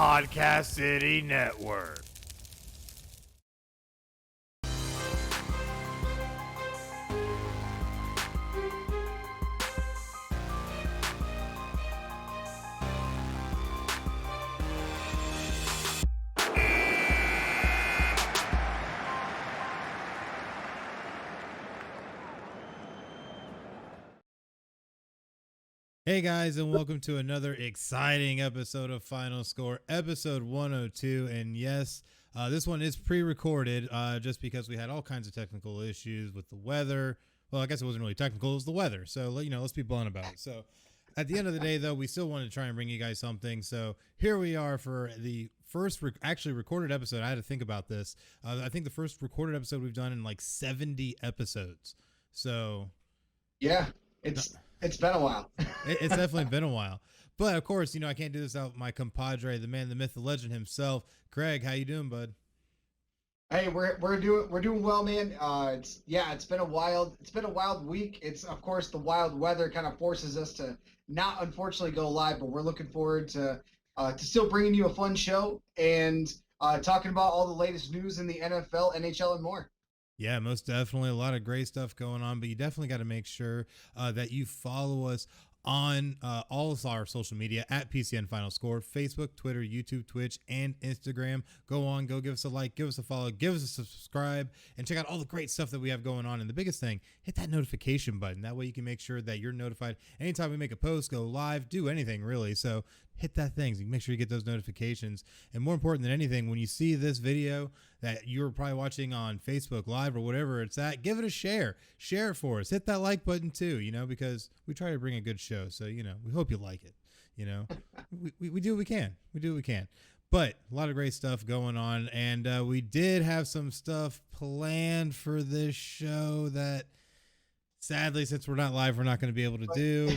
Podcast City Network. Hey guys, and welcome to another exciting episode of Final Score, episode 102. And yes, this one is pre-recorded just because we had all kinds of technical issues with the weather. Well, I guess it wasn't really technical, it was the weather. So, let's be blunt about it. So at the end of the day, though, we still want to try and bring you guys something. So here we are for the first actually recorded episode. I had to think about this. I think the first recorded episode we've done in like 70 episodes. So yeah, it's been a while. It's definitely been a while. But of course, I can't do this without my compadre, the man, the myth, the legend himself. Craig, how you doing, bud? Hey, we're doing well, man. It's been a wild week. It's, of course, the wild weather kind of forces us to not unfortunately go live, but we're looking forward to still bringing you a fun show and talking about all the latest news in the NFL, NHL, and more. Yeah, most definitely. A lot of great stuff going on, but you definitely got to make sure that you follow us on all of our social media at PCN Final Score, Facebook, Twitter, YouTube, Twitch, and Instagram. Go give us a like, give us a follow, give us a subscribe, and check out all the great stuff that we have going on. And the biggest thing, hit that notification button. That way you can make sure that you're notified anytime we make a post, go live, do anything really. So hit that thing so you can make sure you get those notifications. And more important than anything, when you see this video that you're probably watching on Facebook Live or whatever it's at, give it a share. Share it for us. Hit that like button too, because we try to bring a good show. So, we hope you like it. We do what we can. We do what we can. But a lot of great stuff going on. And we did have some stuff planned for this show that sadly, since we're not live, we're not going to be able to do.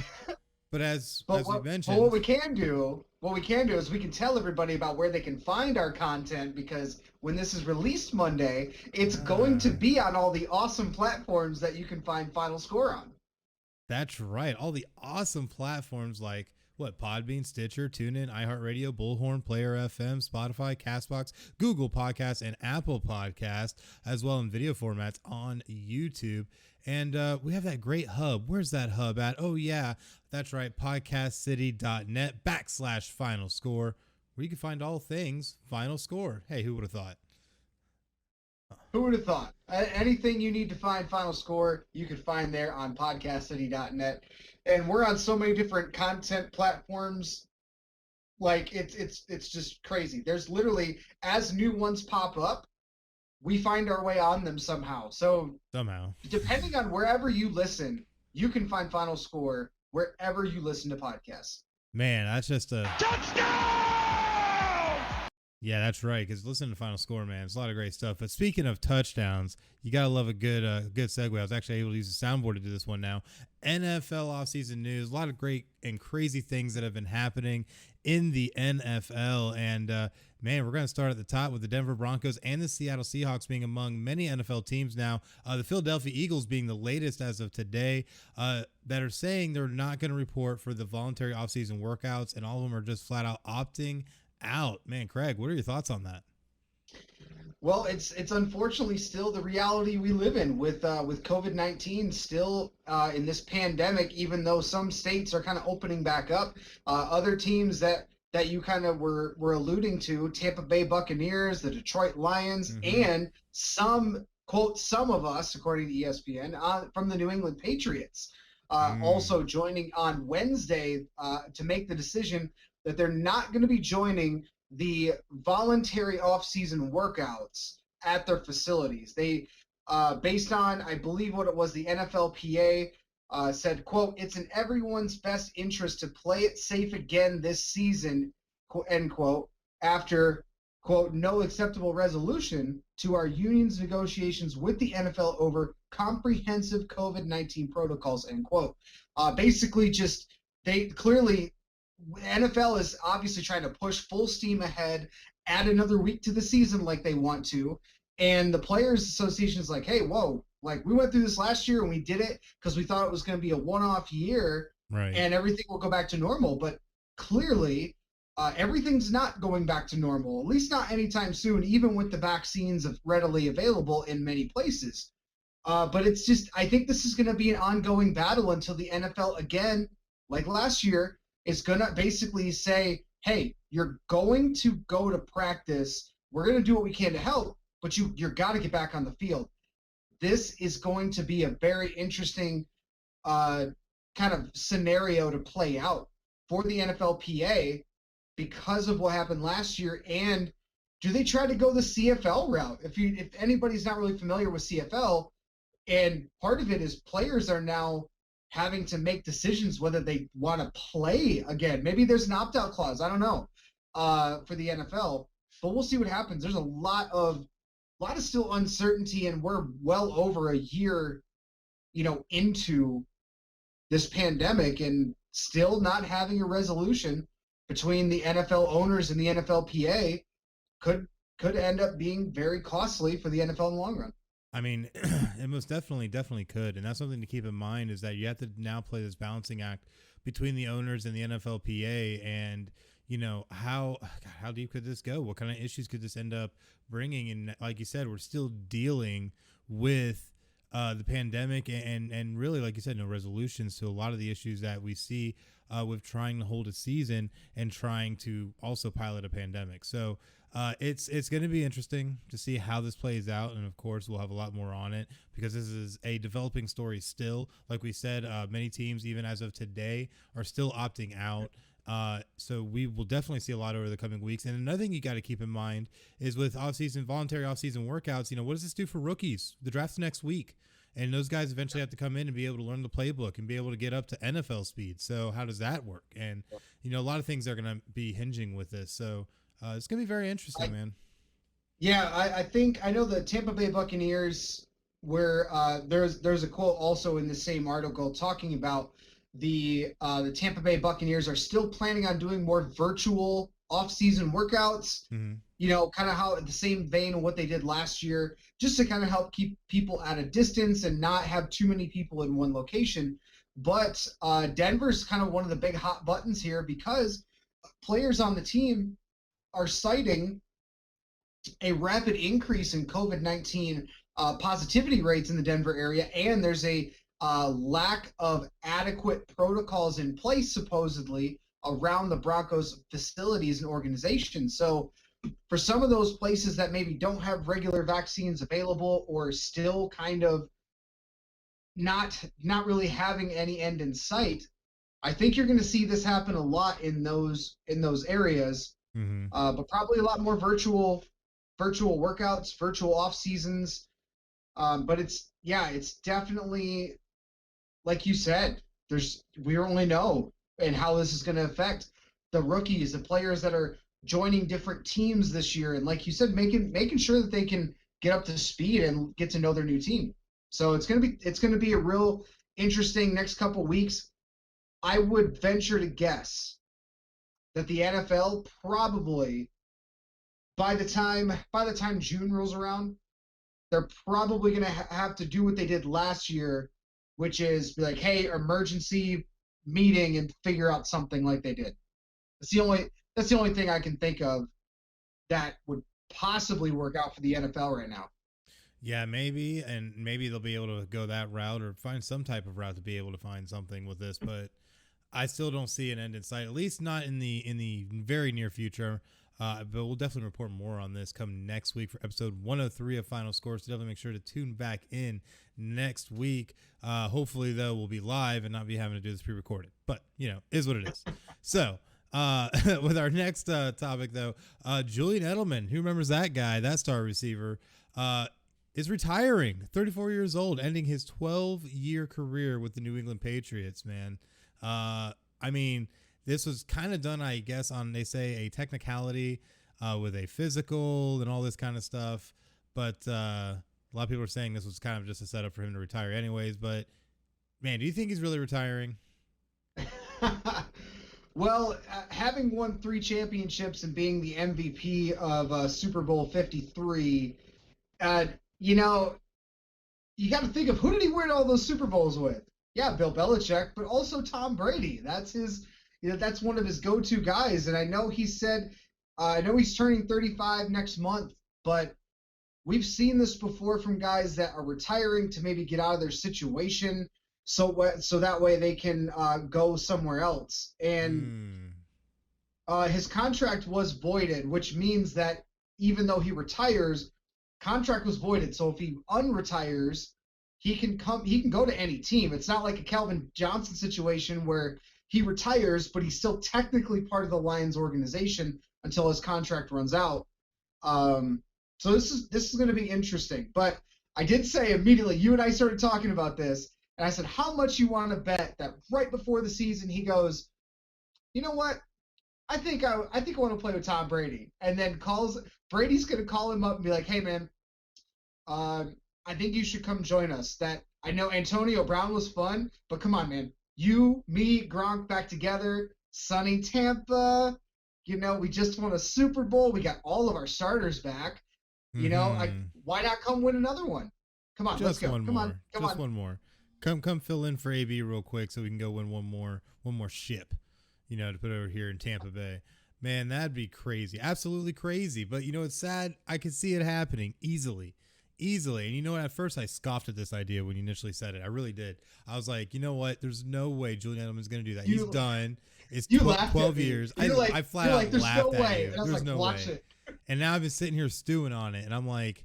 But as we mentioned, what we can do is we can tell everybody about where they can find our content, because when this is released Monday, it's going to be on all the awesome platforms that you can find Final Score on. That's right. All the awesome platforms like Podbean, Stitcher, TuneIn, iHeartRadio, BULLHORN, Player FM, Spotify, Castbox, Google Podcasts, and Apple Podcasts, as well in video formats on YouTube. And we have that great hub. Where's that hub at? Oh, yeah, that's right. podcastcity.net/Final Score, where you can find all things Final Score. Hey, who would have thought? Who would have thought? Anything you need to find Final Score, you can find there on podcastcity.net. And we're on so many different content platforms. Like, it's just crazy. There's literally, as new ones pop up, we find our way on them somehow. So depending on wherever you listen, you can find Final Score wherever you listen to podcasts. Man, that's just a touchdown. Yeah, that's right. Because listen to Final Score, man, it's a lot of great stuff. But speaking of touchdowns, you gotta love a good segue. I was actually able to use the soundboard to do this one now. NFL offseason news, a lot of great and crazy things that have been happening in the NFL. And man, we're going to start at the top with the Denver Broncos and the Seattle Seahawks being among many NFL teams now. The Philadelphia Eagles being the latest as of today, that are saying they're not going to report for the voluntary offseason workouts, and all of them are just flat out opting out. Man, Craig, what are your thoughts on that? Well, it's unfortunately still the reality we live in with COVID-19 still in this pandemic. Even though some states are kind of opening back up, other teams that you kind of were alluding to, Tampa Bay Buccaneers, the Detroit Lions, and some of us, according to ESPN, from the New England Patriots, also joining on Wednesday to make the decision that they're not going to be joining the voluntary off-season workouts at their facilities. They, based on, I believe what it was, the NFLPA said, quote, "It's in everyone's best interest to play it safe again this season," end quote, after, quote, "no acceptable resolution to our union's negotiations with the NFL over comprehensive COVID-19 protocols," end quote. Basically just, they clearly, NFL is obviously trying to push full steam ahead, add another week to the season like they want to. And the Players Association is like, hey, whoa, like we went through this last year and we did it because we thought it was going to be a one-off year, right, and everything will go back to normal. But clearly, everything's not going back to normal, at least not anytime soon, even with the vaccines readily available in many places. But it's just, I think this is going to be an ongoing battle until the NFL, again, like last year, is going to basically say, hey, you're going to go to practice. We're going to do what we can to help, but you're got to get back on the field. This is going to be a very interesting kind of scenario to play out for the NFLPA because of what happened last year. And do they try to go the CFL route? If anybody's not really familiar with CFL, and part of it is players are now having to make decisions whether they want to play again. Maybe there's an opt-out clause. I don't know for the NFL, but we'll see what happens. There's a lot of still uncertainty, and we're well over a year, into this pandemic, and still not having a resolution between the NFL owners and the NFLPA could end up being very costly for the NFL in the long run. I mean, it most definitely could. And that's something to keep in mind, is that you have to now play this balancing act between the owners and the NFLPA. And, how deep could this go? What kind of issues could this end up bringing? And like you said, we're still dealing with the pandemic and really, like you said, no resolutions to a lot of the issues that we see with trying to hold a season and trying to also pilot a pandemic. So it's going to be interesting to see how this plays out. And of course, we'll have a lot more on it because this is a developing story still. Like we said, many teams, even as of today, are still opting out. So we will definitely see a lot over the coming weeks. And another thing you got to keep in mind is with voluntary off-season workouts, what does this do for rookies? The draft's next week. And those guys eventually have to come in and be able to learn the playbook and be able to get up to NFL speed. So how does that work? And, a lot of things are going to be hinging with this. So it's going to be very interesting, man. Yeah, I know the Tampa Bay Buccaneers, where there's a quote also in the same article talking about the Tampa Bay Buccaneers are still planning on doing more virtual off-season workouts. Mm-hmm. Kind of how, the same vein of what they did last year, just to kind of help keep people at a distance and not have too many people in one location. But Denver's kind of one of the big hot buttons here because players on the team are citing a rapid increase in COVID-19 positivity rates in the Denver area, and there's a lack of adequate protocols in place, supposedly, around the Broncos facilities and organizations. So for some of those places that maybe don't have regular vaccines available or still kind of not really having any end in sight, I think you're going to see this happen a lot in those areas. Mm-hmm. But probably a lot more virtual workouts, virtual off seasons. But it's definitely, like you said, we only know and how this is going to affect the rookies, the players that are joining different teams this year, and like you said, making sure that they can get up to speed and get to know their new team. So it's gonna be a real interesting next couple weeks. I would venture to guess that the NFL probably by the time June rolls around, they're probably gonna have to do what they did last year, which is be like, hey, emergency meeting and figure out something like they did. That's the only thing I can think of that would possibly work out for the NFL right now. Yeah, maybe, and maybe they'll be able to go that route or find some type of route to be able to find something with this, but I still don't see an end in sight, at least not in the very near future. But we'll definitely report more on this come next week for episode 103 of Final Score. So definitely make sure to tune back in next week. Hopefully, though, we'll be live and not be having to do this pre-recorded. But, is what it is. So with our next topic, though, Julian Edelman, who remembers that guy, that star receiver, is retiring, 34 years old, ending his 12-year career with the New England Patriots, man. I mean, this was kind of done, I guess, on, they say, a technicality with a physical and all this kind of stuff. But a lot of people are saying this was kind of just a setup for him to retire anyways. But, man, do you think he's really retiring? Well, having won 3 championships and being the MVP of Super Bowl 53, you got to think of who did he win all those Super Bowls with? Yeah, Bill Belichick, but also Tom Brady. That's his that's one of his go-to guys. And I know he said, I know he's turning 35 next month, but we've seen this before from guys that are retiring to maybe get out of their situation, so that way they can go somewhere else. And his contract was voided, which means that even though he retires, contract was voided. So if he unretires, he can go to any team. It's not like a Calvin Johnson situation where he retires, but he's still technically part of the Lions organization until his contract runs out. So this is going to be interesting. But I did say immediately, you and I started talking about this, and I said, how much you want to bet that right before the season he goes, you know what? I think I want to play with Tom Brady. And then Brady's going to call him up and be like, hey, man, I think you should come join us. That I know Antonio Brown was fun, but come on, man. You, me, Gronk back together, sunny Tampa. We just won a Super Bowl. We got all of our starters back. Why not come win another one? Come on, let's go. Come on. One more. Come fill in for AB real quick so we can go win one more ship, to put over here in Tampa Bay. Man, that'd be crazy. Absolutely crazy. But it's sad. I could see it happening easily. And at first I scoffed at this idea when you initially said it. I really did. I was like, you know what? There's no way Julian Edelman's going to do that. He's done. It's 12 years. I flat out there's laughed no at way. you. And I was There's like, no watch way. it. And now I've been sitting here stewing on it, and I'm like,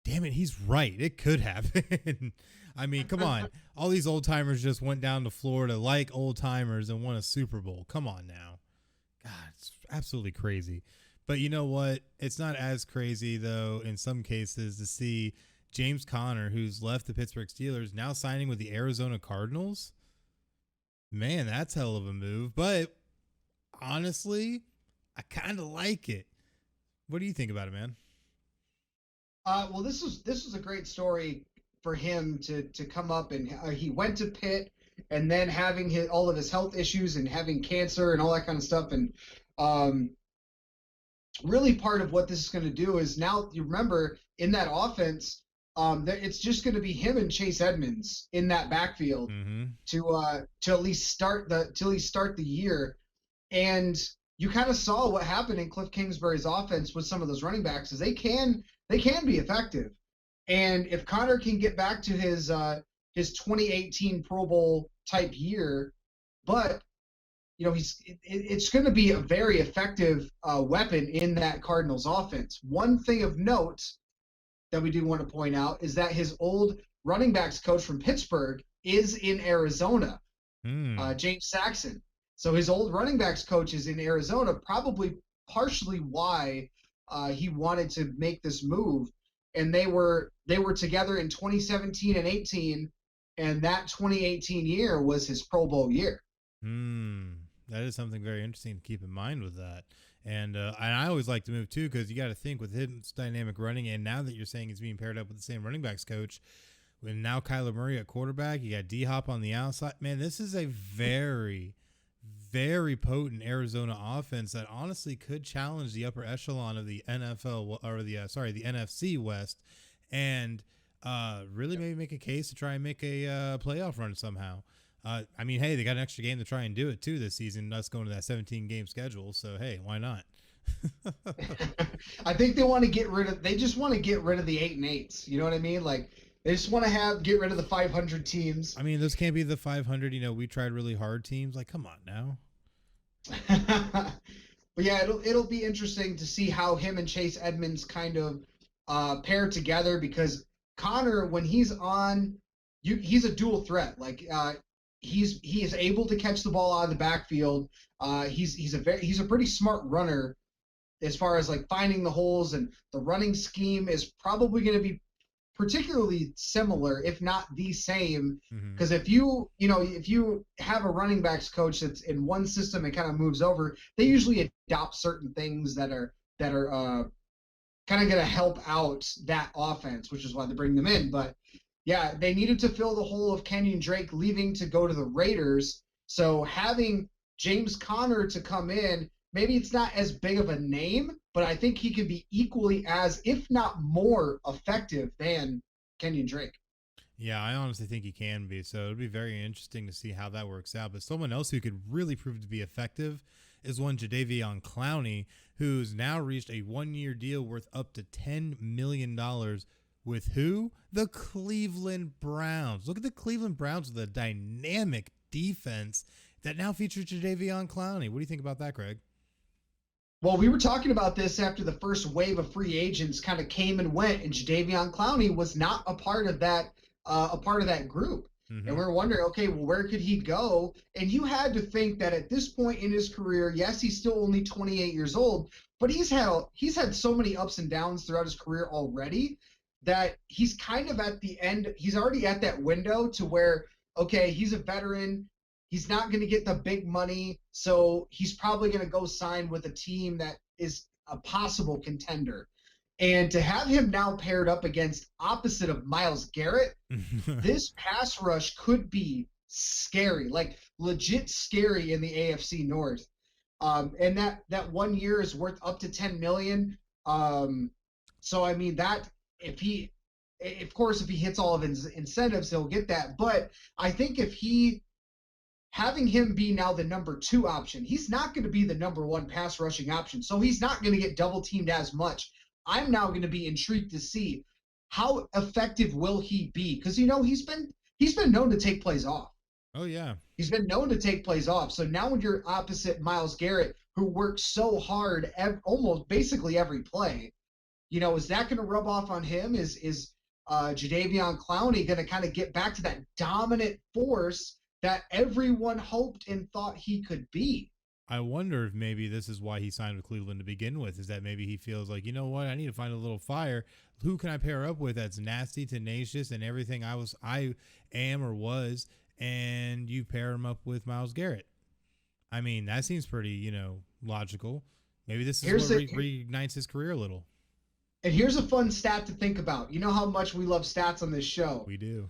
damn it, he's right. It could happen. I mean, come on. All these old timers just went down to Florida like old timers and won a Super Bowl. Come on now. God, it's absolutely crazy. But you know what? It's not as crazy, though, in some cases, to see James Conner, who's left the Pittsburgh Steelers, now signing with the Arizona Cardinals. Man, that's hell of a move. But honestly, I kind of like it. What do you think about it, man? Well, this was a great story for him to come up, and he went to Pitt, and then having all of his health issues and having cancer and all that kind of stuff, and really part of what this is going to do is now you remember in that offense, it's just going to be him and Chase Edmonds in that backfield to at least start the year, and you kind of saw what happened in Cliff Kingsbury's offense with some of those running backs is they can be effective. And if Connor can get back to his 2018 Pro Bowl type year, but it's going to be a very effective weapon in that Cardinals offense. One thing of note that we do want to point out is that his old running backs coach from Pittsburgh is in Arizona, James Saxon. So his old running backs coach is in Arizona, probably partially why he wanted to make this move. And they were together in 2017 and 18, and that 2018 year was his Pro Bowl year. That is something very interesting to keep in mind with that. And I always like to move too, because you got to think with his dynamic running, and now that you're saying he's being paired up with the same running backs coach, and now Kyler Murray at quarterback, you got D-Hop on the outside. Man, this is a very, very potent Arizona offense that honestly could challenge the upper echelon of the NFL or the NFC West, and really maybe make a case to try and make a playoff run somehow. I mean, hey, they got an extra game to try and do it too this season. Us going to that 17-game schedule, so hey, why not? I think they want to get rid of. They just want to get rid of the 8 and 8s. You know what I mean? Like they just want to get rid of the 500 teams. I mean, those can't be the 500. We tried really hard teams. Like, come on now. But yeah, it'll be interesting to see how him and Chase Edmonds kind of pair together, because Connor, when he's on, he's a dual threat. Like he is able to catch the ball out of the backfield. He's a pretty smart runner as far as like finding the holes, and the running scheme is probably going to be particularly similar, if not the same. Because if you have a running backs coach that's in one system and kind of moves over, they usually adopt certain things that are kind of going to help out that offense, which is why they bring them in. But yeah, they needed to fill the hole of Kenyon Drake leaving to go to the Raiders. So having James Conner to come in, maybe it's not as big of a name, but I think he can be equally as, if not more, effective than Kenyon Drake. Yeah, I honestly think he can be. So it'd be very interesting to see how that works out. But someone else who could really prove to be effective is one Jadeveon Clowney, who's now reached a 1-year deal worth up to $10 million with who? The Cleveland Browns. Look at the Cleveland Browns with a dynamic defense that now features Jadeveon Clowney. What do you think about that, Craig? Well, we were talking about this after the first wave of free agents kind of came and went, and Jadeveon Clowney was not a part of that group. Mm-hmm. And we were wondering, okay, well, where could he go? And you had to think that at this point in his career, yes, he's still only 28 years old, but he's had so many ups and downs throughout his career already that he's kind of at the end. He's already at that window to where, okay, he's a veteran. He's not going to get the big money, so he's probably going to go sign with a team that is a possible contender. And to have him now paired up against opposite of Myles Garrett, this pass rush could be scary, like legit scary in the AFC North. And that 1 year is worth up to $10 million. So I mean that if he hits all of his incentives, he'll get that. But I think having him be now the number 2 option, he's not going to be the number 1 pass rushing option. So he's not going to get double teamed as much. I'm now going to be intrigued to see how effective will he be, because he's been known to take plays off. Oh yeah, he's been known to take plays off. So now when you're opposite Myles Garrett, who works so hard almost basically every play, is that going to rub off on him? Is Jadeveon Clowney going to kind of get back to that dominant force that everyone hoped and thought he could be? I wonder if maybe this is why he signed with Cleveland to begin with, is that maybe he feels like, you know what, I need to find a little fire. Who can I pair up with that's nasty, tenacious, and everything I am or was, and you pair him up with Myles Garrett. I mean, that seems pretty, logical. Maybe this is what reignites his career a little. And here's a fun stat to think about. You know how much we love stats on this show. We do.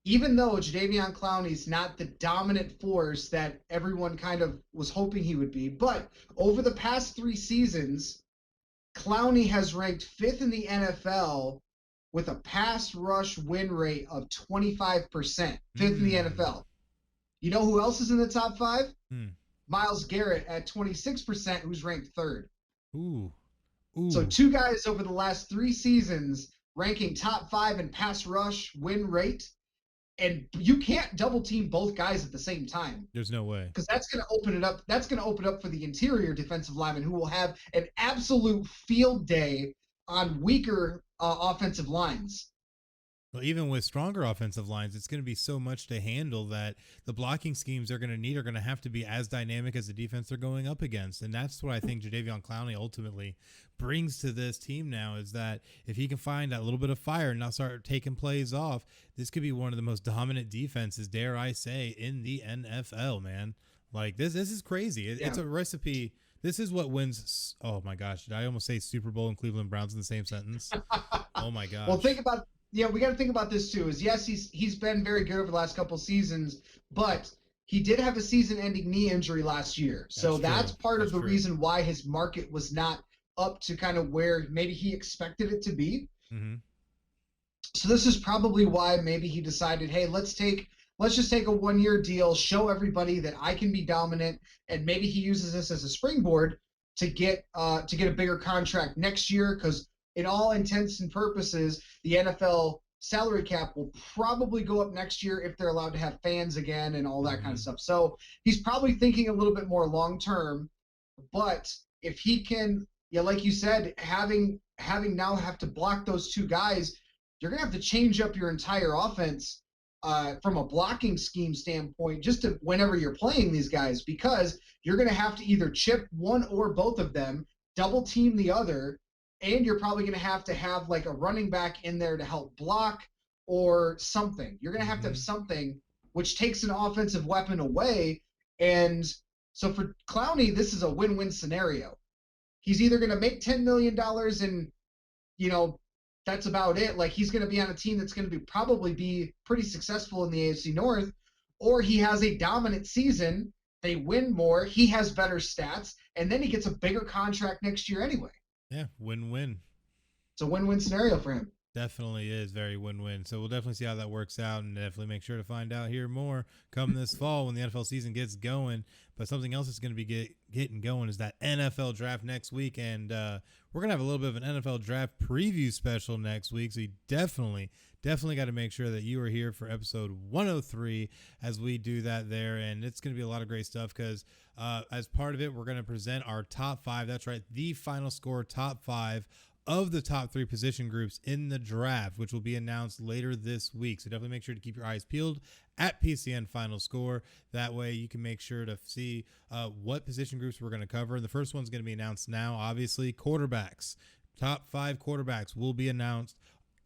Even though Jadeveon Clowney's not the dominant force that everyone kind of was hoping he would be, but over the past 3 seasons, Clowney has ranked 5th in the NFL with a pass rush win rate of 25%, 5th in the NFL. You know who else is in the top 5? Myles Garrett at 26%, who's ranked 3rd. Ooh. So 2 guys over the last 3 seasons ranking top 5 in pass rush win rate. And you can't double team both guys at the same time. There's no way. Because that's going to open it up. That's going to open up for the interior defensive lineman, who will have an absolute field day on weaker offensive lines. Well, even with stronger offensive lines, it's going to be so much to handle that the blocking schemes they're going to need are going to have to be as dynamic as the defense they're going up against. And that's what I think Jadeveon Clowney ultimately brings to this team now, is that if he can find that little bit of fire and not start taking plays off, this could be one of the most dominant defenses, dare I say, in the NFL, man. Like, this is crazy. It's a recipe. This is what wins. Oh, my gosh. Did I almost say Super Bowl and Cleveland Browns in the same sentence? Oh, my gosh. Well, we got to think about this too. Is yes, he's been very good over the last couple seasons, but he did have a season-ending knee injury last year. So that's part of the reason why his market was not up to kind of where maybe he expected it to be. Mm-hmm. So this is probably why maybe he decided, hey, let's just take a 1-year deal, show everybody that I can be dominant, and maybe he uses this as a springboard to get a bigger contract next year, because in all intents and purposes, the NFL salary cap will probably go up next year if they're allowed to have fans again and all that kind of stuff. So he's probably thinking a little bit more long term. But if he can, like you said, having now have to block those 2 guys, you're gonna have to change up your entire offense from a blocking scheme standpoint, just to whenever you're playing these guys, because you're gonna have to either chip one or both of them, double team the other. And you're probably going to have like a running back in there to help block or something. You're going to have something which takes an offensive weapon away. And so for Clowney, this is a win-win scenario. He's either going to make $10 million and, that's about it. Like, he's going to be on a team that's going to probably be pretty successful in the AFC North, or he has a dominant season. They win more. He has better stats, and then he gets a bigger contract next year anyway. Yeah, win-win. It's a win-win scenario for him. Definitely is very win-win. So we'll definitely see how that works out, and definitely make sure to find out here more come this fall when the NFL season gets going. But something else that's going to be getting going is that NFL draft next week, and we're going to have a little bit of an NFL draft preview special next week. So you definitely got to make sure that you are here for episode 103 as we do that there. And it's going to be a lot of great stuff because as part of it, we're going to present our top 5. That's right, the final score top 5 of the top 3 position groups in the draft, which will be announced later this week. So definitely make sure to keep your eyes peeled at PCN Final Score. That way you can make sure to see what position groups we're going to cover. And the first one's going to be announced now. Obviously, quarterbacks. Top 5 quarterbacks will be announced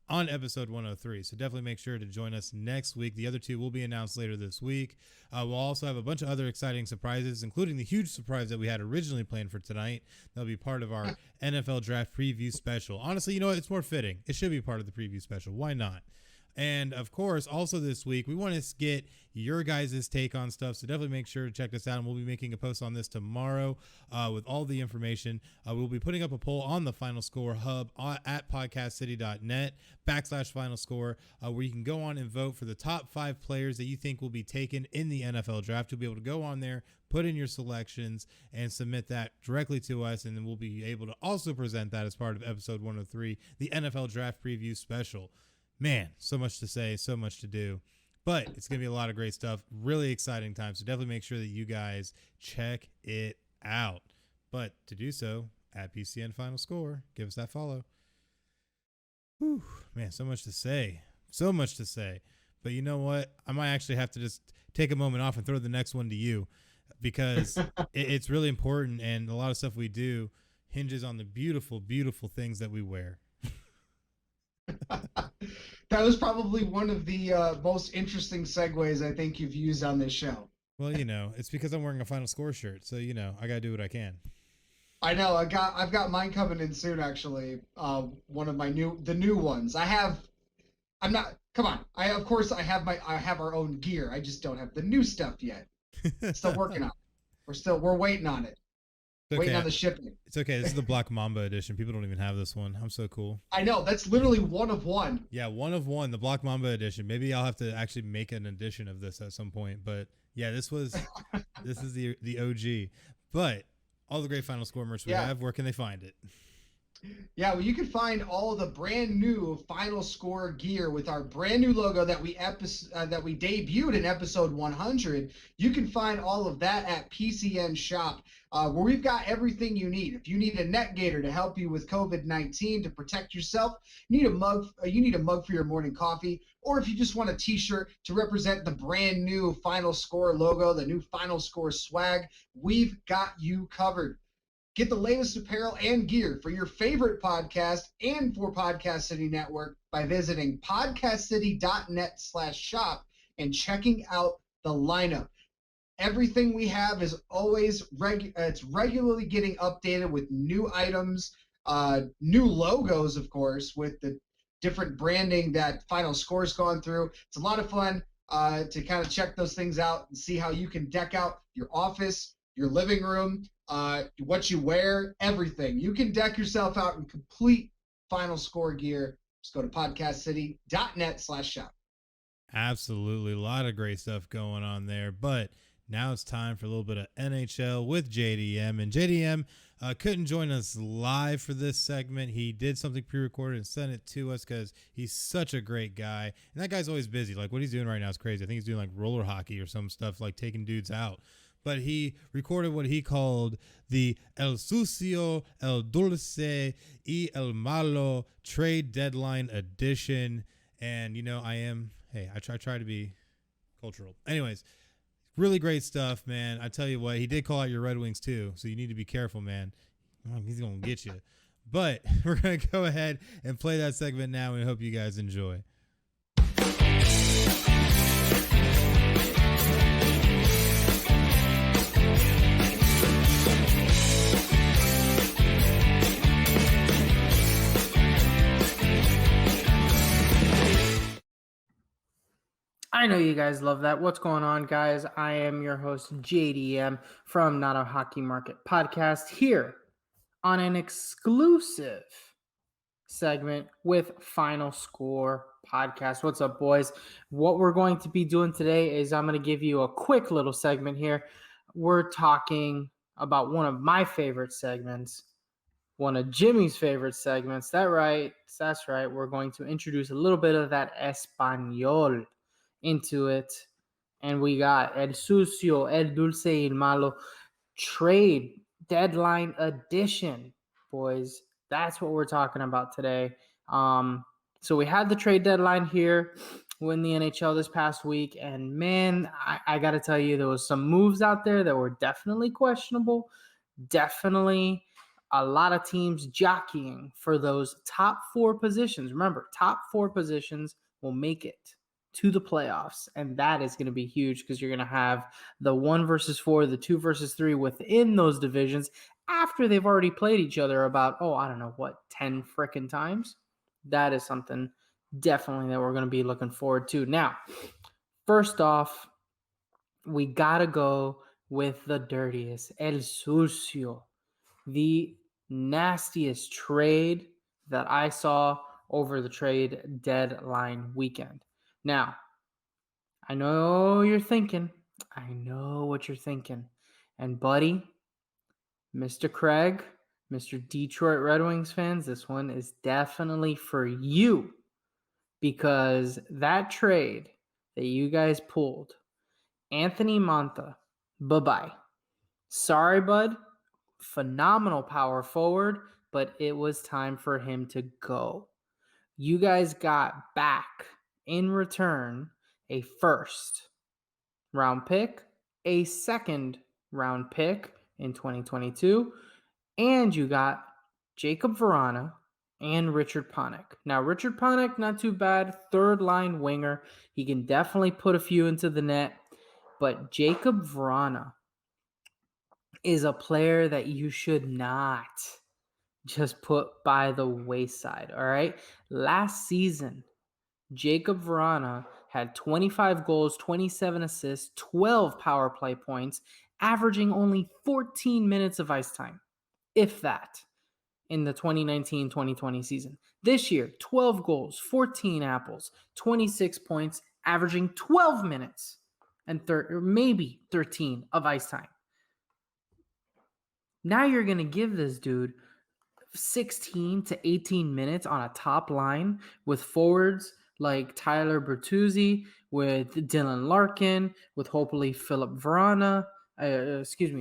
on episode 103. So definitely make sure to join us next week. The other 2 will be announced later this week. We'll also have a bunch of other exciting surprises, including the huge surprise that we had originally planned for tonight. That'll be part of our NFL draft preview special. Honestly, you know what? It's more fitting. It should be part of the preview special. Why not? And of course, also this week, we want to get your guys' take on stuff. So definitely make sure to check this out. And we'll be making a post on this tomorrow with all the information. We'll be putting up a poll on the Final Score Hub at podcastcity.net/Final Score, where you can go on and vote for the top 5 players that you think will be taken in the NFL draft. You'll be able to go on there, put in your selections, and submit that directly to us. And then we'll be able to also present that as part of episode 103, the NFL draft preview special. Man, so much to say, so much to do, but it's going to be a lot of great stuff. Really exciting time. So definitely make sure that you guys check it out. But to do so, at PCN Final Score, give us that follow. Whew, man, so much to say. So much to say. But you know what? I might actually have to just take a moment off and throw the next one to you because it's really important. And a lot of stuff we do hinges on the beautiful, beautiful things that we wear. That was probably one of the most interesting segues I think you've used on this show. Well, you know, it's because I'm wearing a Final Score shirt, so you know I gotta do what I can. I know. I've got mine coming in soon. Actually, one of my the new ones. I'm not. Come on. I have our own gear. I just don't have the new stuff yet. Still working on it. We're waiting on it. Okay. Waiting on the shipping. It's okay. This is the Black Mamba edition. People don't even have this one. I'm so cool. I know. That's literally one of one. Yeah, one of one. The Black Mamba edition. Maybe I'll have to actually make an edition of this at some point. But yeah, this is the OG. But all the great Final Score merch we have, where can they find it? Yeah, well, you can find all the brand new Final Score gear with our brand new logo that we debuted in episode 100. You can find all of that at PCN Shop, where we've got everything you need. If you need a neck gaiter to help you with COVID-19 to protect yourself, you need a mug for your morning coffee, or if you just want a T-shirt to represent the brand new Final Score logo, the new Final Score swag, we've got you covered. Get the latest apparel and gear for your favorite podcast and for Podcast City Network by visiting podcastcity.net/shop and checking out the lineup. Everything we have is always it's regularly getting updated with new items, new logos, of course, with the different branding that Final Score's gone through. It's a lot of fun to kind of check those things out and see how you can deck out your office, your living room, what you wear, everything. You can deck yourself out in complete Final Score gear. Just go to podcastcity.net/shop. Absolutely. A lot of great stuff going on there. But now it's time for a little bit of NHL with JDM. And JDM couldn't join us live for this segment. He did something pre-recorded and sent it to us because he's such a great guy. And that guy's always busy. Like what he's doing right now is crazy. I think he's doing like roller hockey or some stuff, like taking dudes out. But he recorded what he called the El Sucio, El Dulce y El Malo trade deadline edition. And, you know, I try to be cultural. Anyways, really great stuff, man. I tell you what, he did call out your Red Wings too. So you need to be careful, man. He's going to get you. But we're going to go ahead and play that segment now and hope you guys enjoy. I know you guys love that. What's going on, guys? I am your host, JDM from Not a Hockey Market Podcast, here on an exclusive segment with Final Score Podcast. What's up, boys? What we're going to be doing today is I'm going to give you a quick little segment here. We're talking about one of my favorite segments, one of Jimmy's favorite segments. That's right. We're going to introduce a little bit of that Español into it. And we got El Sucio, El Dulce y El Malo trade deadline edition, boys. That's what we're talking about today. So we had the trade deadline here in the NHL this past week, and man, I got to tell you, there was some moves out there that were definitely questionable. Definitely a lot of teams jockeying for those top 4 positions. Remember, top 4 positions will make it to the playoffs, and that is going to be huge because you're going to have the 1 versus 4, the 2 versus 3 within those divisions after they've already played each other about, 10 frickin' times. That is something definitely that we're going to be looking forward to. Now, first off, we got to go with the dirtiest, El Sucio, the nastiest trade that I saw over the trade deadline weekend. Now, I know what you're thinking. And buddy, Mr. Craig, Mr. Detroit Red Wings fans, this one is definitely for you because that trade that you guys pulled, Anthony Mantha, bye-bye. Sorry, bud. Phenomenal power forward, but it was time for him to go. You guys got back in return a first round pick, a second round pick in 2022, and you got Jacob Vrana and Richard Panik. Now, Richard Panik, not too bad, third line winger. He can definitely put a few into the net, but Jacob Vrana is a player that you should not just put by the wayside, all right? Last season, Jacob Vrana had 25 goals, 27 assists, 12 power play points, averaging only 14 minutes of ice time, if that, in the 2019-2020 season. This year, 12 goals, 14 apples, 26 points, averaging 12 minutes and maybe 13 of ice time. Now you're going to give this dude 16 to 18 minutes on a top line with forwards like Tyler Bertuzzi, with Dylan Larkin, with hopefully Philip Zadina. Verana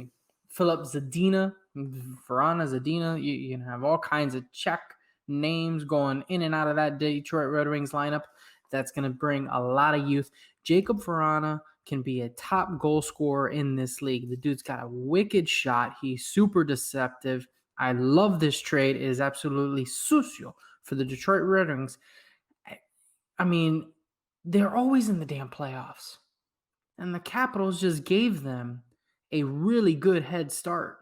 Zadina. You can have all kinds of Czech names going in and out of that Detroit Red Wings lineup. That's going to bring a lot of youth. Jacob Verana can be a top goal scorer in this league. The dude's got a wicked shot. He's super deceptive. I love this trade. It is absolutely sucio for the Detroit Red Wings. I mean, they're always in the damn playoffs. And the Capitals just gave them a really good head start.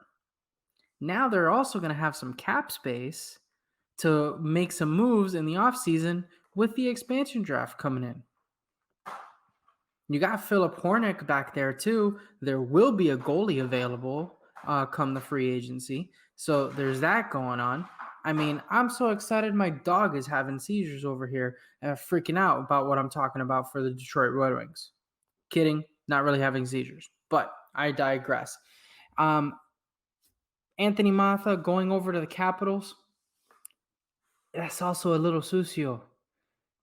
Now they're also going to have some cap space to make some moves in the offseason with the expansion draft coming in. You got Philip Hornick back there too. There will be a goalie available come the free agency. So there's that going on. I mean, I'm so excited. My dog is having seizures over here and freaking out about what I'm talking about for the Detroit Red Wings. Kidding, not really having seizures, but I digress. Anthony Mantha going over to the Capitals. That's also a little sucio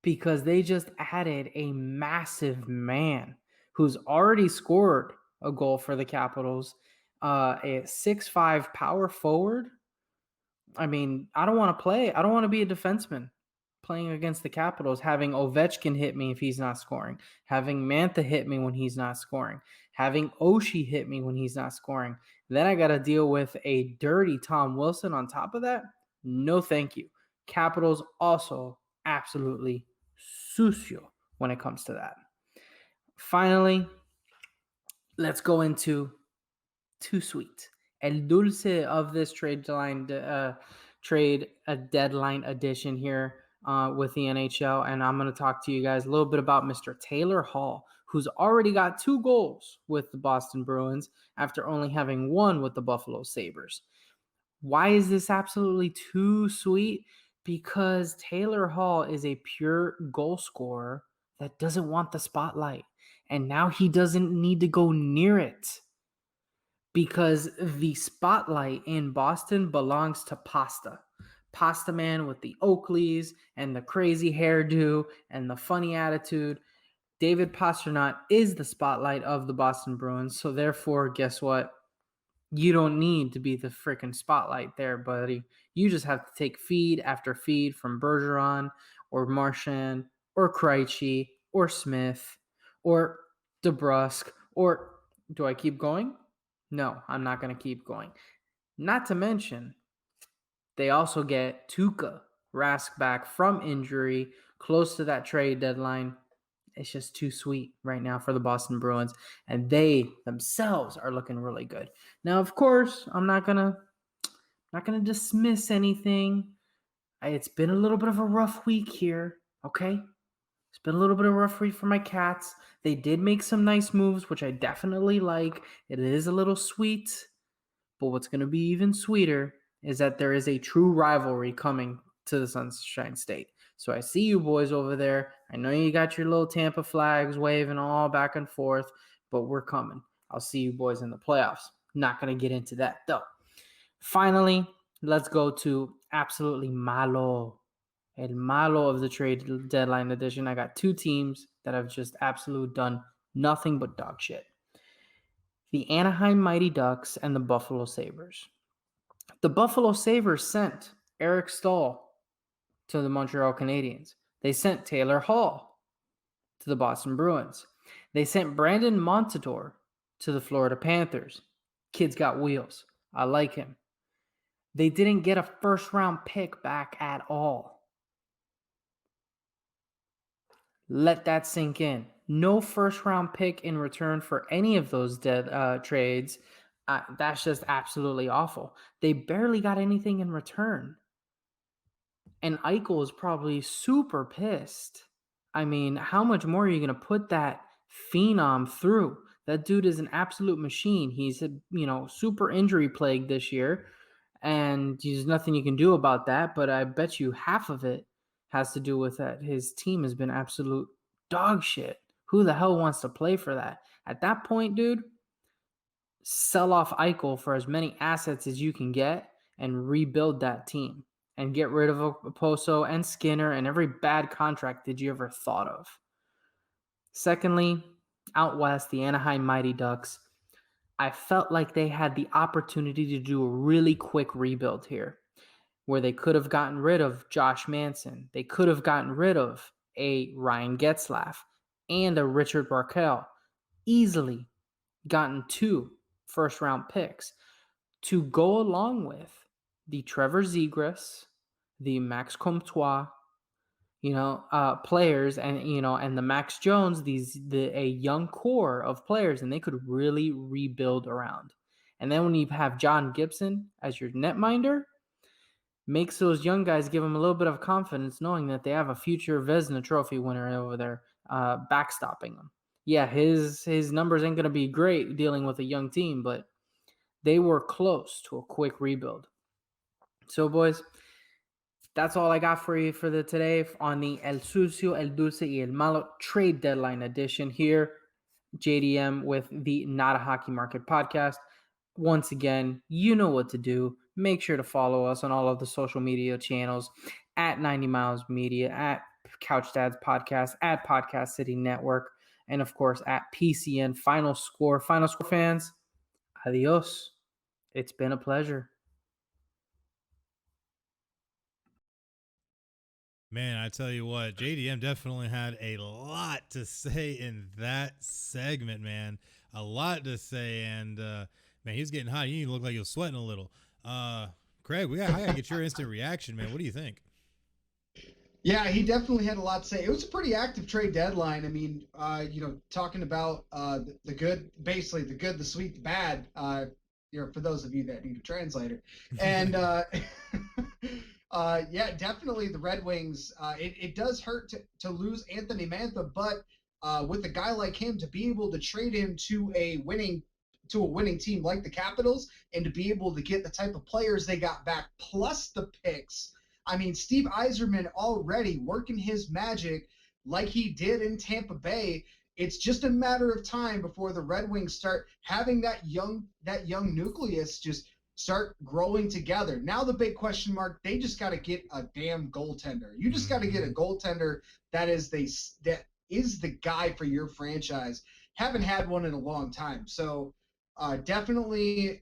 because they just added a massive man who's already scored a goal for the Capitals, a 6'5" power forward. I mean, I don't want to be a defenseman playing against the Capitals, having Ovechkin hit me if he's not scoring, having Mantha hit me when he's not scoring, having Oshie hit me when he's not scoring. Then I got to deal with a dirty Tom Wilson on top of that. No, thank you. Capitals also absolutely sucio when it comes to that. Finally, let's go into Too Sweet. El Dulce of this trade deadline edition here with the NHL. And I'm going to talk to you guys a little bit about Mr. Taylor Hall, who's already got 2 goals with the Boston Bruins after only having 1 with the Buffalo Sabres. Why is this absolutely too sweet? Because Taylor Hall is a pure goal scorer that doesn't want the spotlight. And now he doesn't need to go near it. Because the spotlight in Boston belongs to Pasta. Pasta Man with the Oakleys and the crazy hairdo and the funny attitude. David Pastrnak is the spotlight of the Boston Bruins. So therefore, guess what? You don't need to be the freaking spotlight there, buddy. You just have to take feed after feed from Bergeron or Marchand or Krejci or Smith or DeBrusque or do I keep going? No, I'm not going to keep going. Not to mention, they also get Tuukka Rask back from injury close to that trade deadline. It's just too sweet right now for the Boston Bruins, and they themselves are looking really good. Now, of course, I'm not gonna dismiss anything. It's been a little bit of a rough week here, okay? It's been a little bit of a rough week for my Cats. They did make some nice moves, which I definitely like. It is a little sweet, but what's going to be even sweeter is that there is a true rivalry coming to the Sunshine State. So I see you boys over there. I know you got your little Tampa flags waving all back and forth, but we're coming. I'll see you boys in the playoffs. Not going to get into that, though. Finally, let's go to absolutely malo. El malo of the trade deadline edition. I got two teams that have just absolutely done nothing but dog shit. The Anaheim Mighty Ducks and the Buffalo Sabres. The Buffalo Sabres sent Eric Stahl to the Montreal Canadiens. They sent Taylor Hall to the Boston Bruins. They sent Brandon Montour to the Florida Panthers. Kid's got wheels. I like him. They didn't get a first-round pick back at all. Let that sink in. No first-round pick in return for any of those trades. That's just absolutely awful. They barely got anything in return. And Eichel is probably super pissed. I mean, how much more are you going to put that phenom through? That dude is an absolute machine. He's super injury plagued this year, and there's nothing you can do about that. But I bet you half of it has to do with that his team has been absolute dog shit. Who the hell wants to play for that? At that point, dude, sell off Eichel for as many assets as you can get and rebuild that team and get rid of Oposo and Skinner and every bad contract that you ever thought of. Secondly, out west, the Anaheim Mighty Ducks. I felt like they had the opportunity to do a really quick rebuild here where they could have gotten rid of Josh Manson. They could have gotten rid of a Ryan Getzlaf and a Richard Barkell. Easily gotten 2 first-round picks to go along with the Trevor Zegras, the Max Comtois, players, and and the Max Jones, a young core of players, and they could really rebuild around. And then when you have John Gibson as your netminder, makes those young guys give them a little bit of confidence, knowing that they have a future Vezina Trophy winner over there, backstopping them. Yeah, his numbers ain't gonna be great dealing with a young team, but they were close to a quick rebuild. So, boys, that's all I got for you for today on the El Sucio, El Dulce y El Malo trade deadline edition here. JDM with the Not a Hockey Market podcast. Once again, you know what to do. Make sure to follow us on all of the social media channels at 90 Miles Media, at Couch Dads Podcast, at Podcast City Network, and of course at PCN Final Score. Final Score fans, adios. It's been a pleasure. Man, I tell you what, JDM definitely had a lot to say in that segment, man. A lot to say, and man, he was getting hot. You even look like he was sweating a little. Craig, I gotta get your instant reaction, man. What do you think? Yeah, he definitely had a lot to say. It was a pretty active trade deadline. I mean, talking about the good, basically the good, the sweet, the bad. For those of you that need a translator, and yeah, definitely the Red Wings. It does hurt to lose Anthony Mantha, but with a guy like him, to be able to trade him to a winning team like the Capitals, and to be able to get the type of players they got back plus the picks I mean, Steve Yzerman already working his magic like he did in Tampa Bay. It's just a matter of time before the Red Wings start having that young nucleus just start growing together. Now the big question mark, they just got to get a damn goaltender. You just got to get a goaltender that is the guy for your franchise. Haven't had one in a long time. So definitely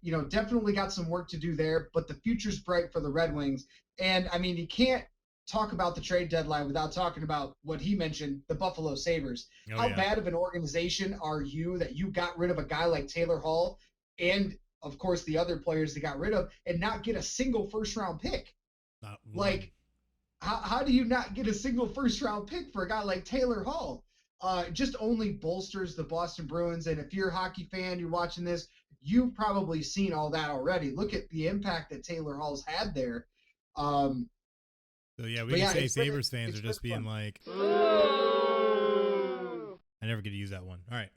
got some work to do there, but the future's bright for the Red Wings. And I mean, you can't talk about the trade deadline without talking about what he mentioned, the Buffalo Sabres. How bad of an organization are you that you got rid of a guy like Taylor Hall and, of course, the other players they got rid of and not get a single first-round pick? Like, how do you not get a single first-round pick for a guy like Taylor Hall? Just only bolsters the Boston Bruins. And if you're a hockey fan, you're watching this, you've probably seen all that already. Look at the impact that Taylor Hall's had there. So yeah, we can say Sabres fans are just being like, I never get to use that one. All right.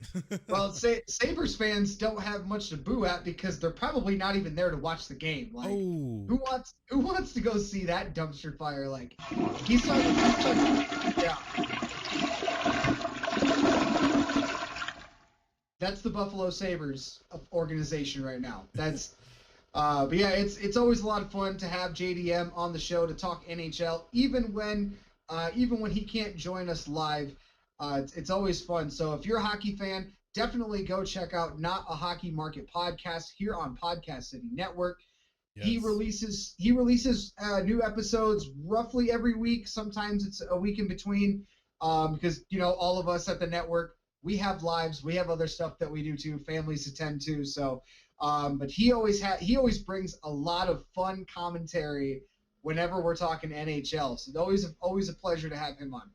Well, Sabres fans don't have much to boo at because they're probably not even there to watch the game. Like, who wants to go see that dumpster fire? Like, he's talking. Yeah. That's the Buffalo Sabres organization right now. That's, but yeah, it's always a lot of fun to have JDM on the show to talk NHL, even when he can't join us live. It's always fun. So if you're a hockey fan, definitely go check out Not a Hockey Market podcast here on Podcast City Network. Yes. He releases new episodes roughly every week. Sometimes it's a week in between, because all of us at the network, we have lives, we have other stuff that we do too, families to tend to. So, but he always brings a lot of fun commentary whenever we're talking NHL. So it's always a pleasure to have him on.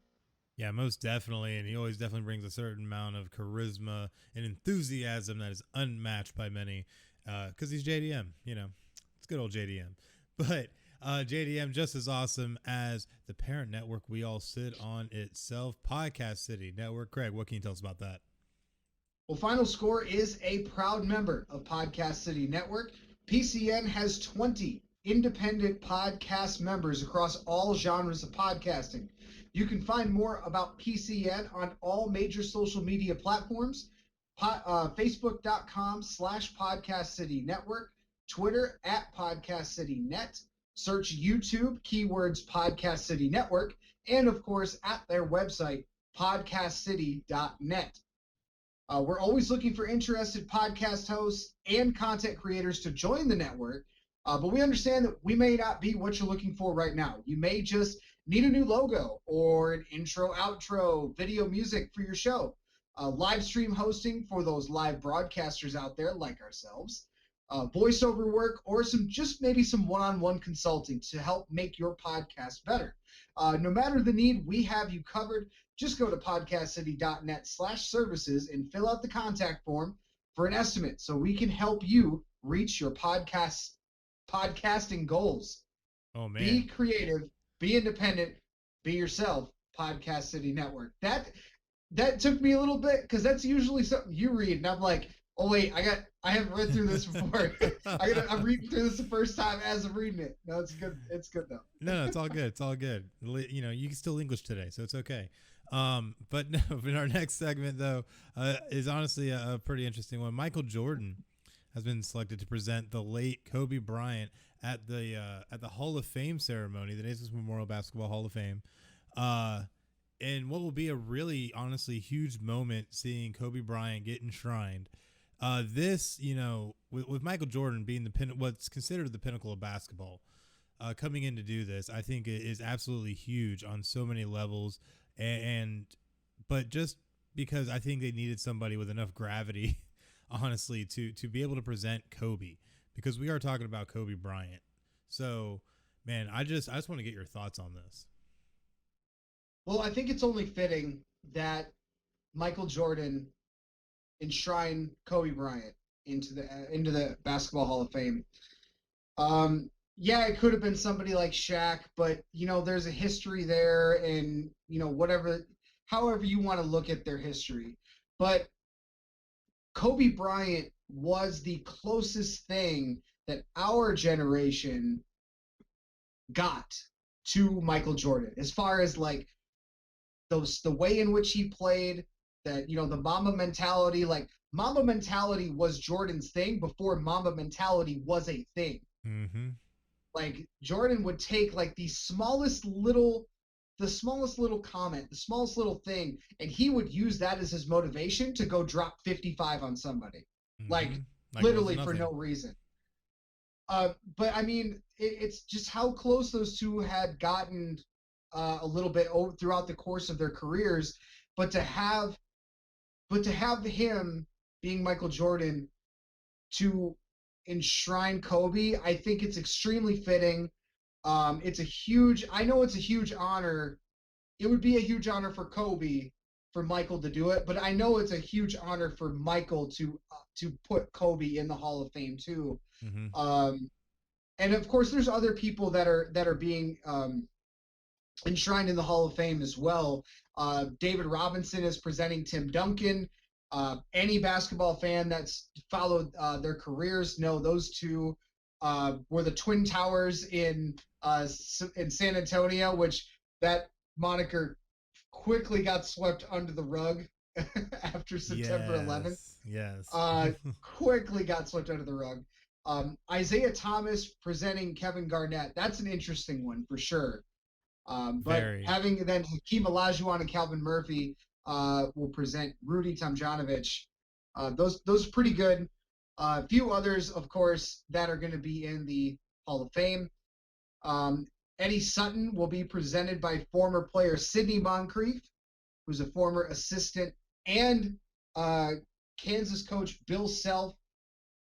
Yeah, most definitely, and he always definitely brings a certain amount of charisma and enthusiasm that is unmatched by many, because he's JDM. It's good old JDM. But JDM just as awesome as the parent network we all sit on itself, Podcast City Network. Craig, what can you tell us about that? Well, FinalScore is a proud member of Podcast City Network. PCN has 20 independent podcast members across all genres of podcasting. You can find more about PCN on all major social media platforms, Facebook.com/Podcast City Network, Twitter @PodcastCityNet, search YouTube, keywords Podcast City Network, and of course at their website, podcastcity.net. We're always looking for interested podcast hosts and content creators to join the network, but we understand that we may not be what you're looking for right now. You may just need a new logo or an intro, outro, video music for your show, live stream hosting for those live broadcasters out there like ourselves, voiceover work, or maybe some one-on-one consulting to help make your podcast better. No matter the need, we have you covered. Just go to podcastcity.net/services and fill out the contact form for an estimate so we can help you reach your podcasting goals. Oh, man. Be creative, be independent, be yourself. Podcast City Network. That took me a little bit because that's usually something you read, and I'm like, oh wait, I haven't read through this before. I'm reading through this the first time as I'm reading it. No, it's good. It's good though. No, it's all good. It's all good. You can still English today, so it's okay. But no, in our next segment though, is honestly a pretty interesting one. Michael Jordan has been selected to present the late Kobe Bryant at the Hall of Fame ceremony, the Naismith Memorial Basketball Hall of Fame. And what will be a really, honestly, huge moment seeing Kobe Bryant get enshrined. This, with Michael Jordan being what's considered the pinnacle of basketball, coming in to do this, I think it is absolutely huge on so many levels. But just because I think they needed somebody with enough gravity, honestly, to be able to present Kobe, because we are talking about Kobe Bryant. So, man, I just want to get your thoughts on this. Well, I think it's only fitting that Michael Jordan enshrine Kobe Bryant into the Basketball Hall of Fame. Yeah, it could have been somebody like Shaq, but there's a history there, and however you want to look at their history. But Kobe Bryant was the closest thing that our generation got to Michael Jordan, as far as like the way in which he played, that, you know, the Mamba mentality. Like, Mamba mentality was Jordan's thing before Mamba mentality was a thing. Mm-hmm. Like, Jordan would take like the smallest little comment, the smallest little thing, and he would use that as his motivation to go drop 55 on somebody. Like, Like literally it was for no nothing. reason. But I mean, it's just how close those two had gotten a little bit throughout the course of their careers. But to have him being Michael Jordan to enshrine Kobe, I think it's extremely fitting. I know it's a huge honor. It would be a huge honor for Kobe for Michael to do it, but I know it's a huge honor for Michael to put Kobe in the Hall of Fame too. Mm-hmm. And of course, there's other people that are being enshrined in the Hall of Fame as well. David Robinson is presenting Tim Duncan. Any basketball fan that's followed their careers know those two were the Twin Towers in San Antonio, which that moniker quickly got swept under the rug after September 11th. Yes. Quickly got swept under the rug. Isaiah Thomas presenting Kevin Garnett. That's an interesting one for sure. But having then Hakeem Olajuwon and Calvin Murphy will present Rudy Tomjanovich. Those are pretty good. A few others, of course, that are going to be in the Hall of Fame. Eddie Sutton will be presented by former player Sidney Moncrief, who's a former assistant, and Kansas coach Bill Self,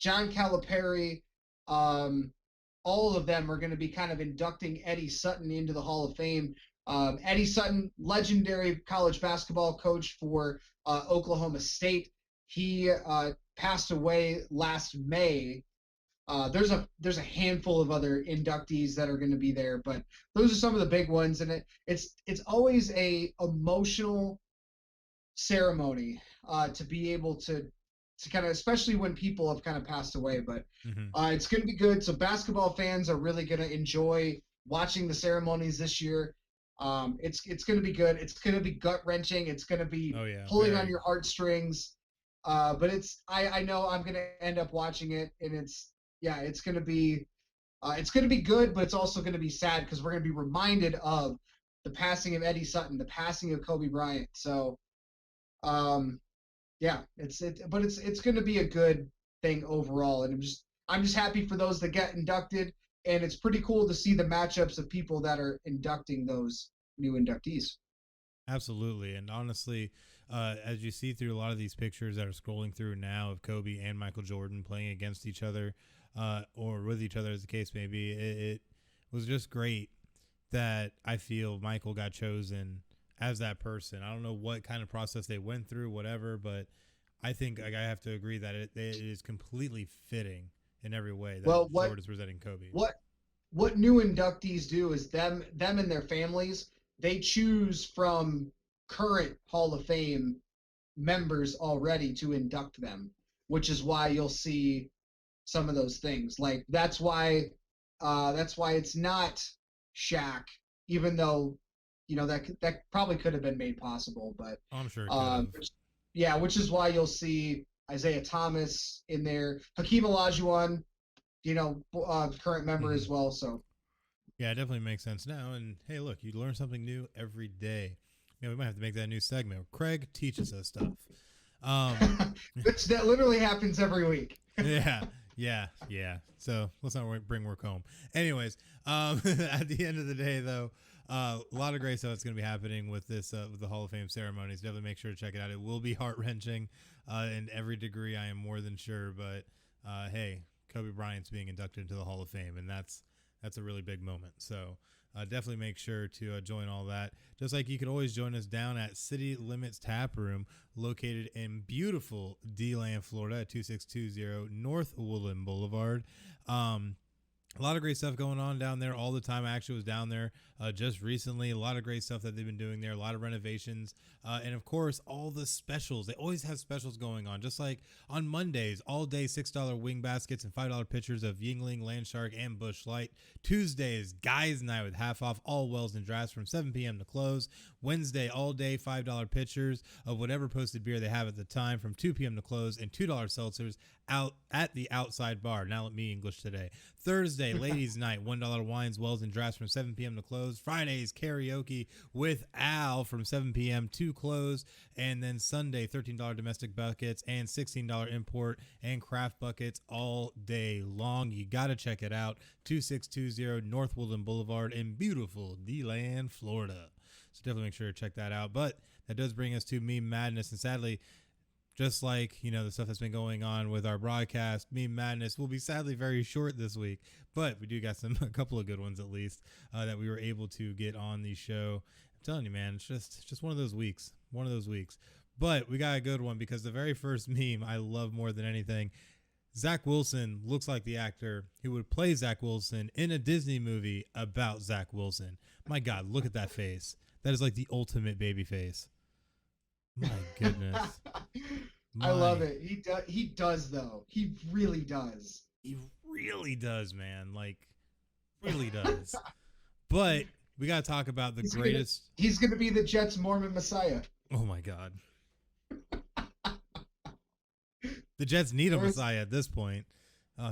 John Calipari. All of them are going to be kind of inducting Eddie Sutton into the Hall of Fame. Eddie Sutton, legendary college basketball coach for Oklahoma State. He passed away last May. There's a handful of other inductees that are going to be there, but those are some of the big ones, and it's always a emotional ceremony to be able to kind of, especially when people have kind of passed away. But it's going to be good. So basketball fans are really going to enjoy watching the ceremonies this year. It's going to be good. It's going to be gut wrenching. It's going to be pulling on your heartstrings. But I know I'm going to end up watching it, and it's going to be good, but it's also going to be sad because we're going to be reminded of the passing of Eddie Sutton, the passing of Kobe Bryant. So, it's going to be a good thing overall, and I'm just happy for those that get inducted, and it's pretty cool to see the matchups of people that are inducting those new inductees. Absolutely, and honestly, as you see through a lot of these pictures that are scrolling through now of Kobe and Michael Jordan playing against each other, or with each other, as the case may be, it was just great that I feel Michael got chosen as that person. I don't know what kind of process they went through, whatever, but I think I have to agree that it is completely fitting in every way that Jordan is presenting Kobe. What new inductees do is them and their families, they choose from current Hall of Fame members already to induct them, which is why you'll see some of those things. Like that's why it's not Shaq, even though that probably could have been made possible, but I'm sure it could have. which is why you'll see Isaiah Thomas in there, Hakeem Olajuwon, current member as well. So yeah, it definitely makes sense now. And hey, look, you learn something new every day. We might have to make that a new segment where Craig teaches us stuff. That literally happens every week. Yeah. So let's not bring work home. Anyways, at the end of the day, though, a lot of great stuff that's going to be happening with this, with the Hall of Fame ceremonies. Definitely make sure to check it out. It will be heart wrenching in every degree, I am more than sure. But hey, Kobe Bryant's being inducted into the Hall of Fame, and that's a really big moment. So definitely make sure to join all that. Just like you can always join us down at City Limits Tap Room, located in beautiful DeLand, Florida, at 2620 North Woodland Boulevard. A lot of great stuff going on down there all the time. I actually was down there just recently. A lot of great stuff that they've been doing there. A lot of renovations. And of course, all the specials. They always have specials going on. Just like on Mondays, all day $6 wing baskets and $5 pitchers of Yingling, Landshark, and Busch Light. Tuesdays, guys night with half off all wells and drafts from 7 p.m. to close. Wednesday, all day $5 pitchers of whatever posted beer they have at the time from 2 p.m. to close, and $2 seltzers out at the outside bar. Now let me English today. Thursday, ladies night, $1 wines, wells, and drafts from 7 p.m. to close. Fridays, karaoke with Al from 7 p.m. to close. And then Sunday, $13 domestic buckets and $16 import and craft buckets all day long. You got to check it out. 2620 North Woodland Boulevard in beautiful D-Land, Florida. So definitely make sure to check that out. But that does bring us to Meme Madness. And sadly, just like, the stuff that's been going on with our broadcast, Meme Madness will be sadly very short this week, but we do got a couple of good ones at least that we were able to get on the show. I'm telling you, man, it's just one of those weeks, But we got a good one because the very first meme I love more than anything. Zach Wilson looks like the actor who would play Zach Wilson in a Disney movie about Zach Wilson. My God, look at that face. That is like the ultimate baby face. My goodness. I love it. He does though. He really does. He really does, man. Like, really does. But we got to talk about the greatest. He's going to be the Jets' Mormon Messiah. Oh, my God. The Jets need a Messiah at this point.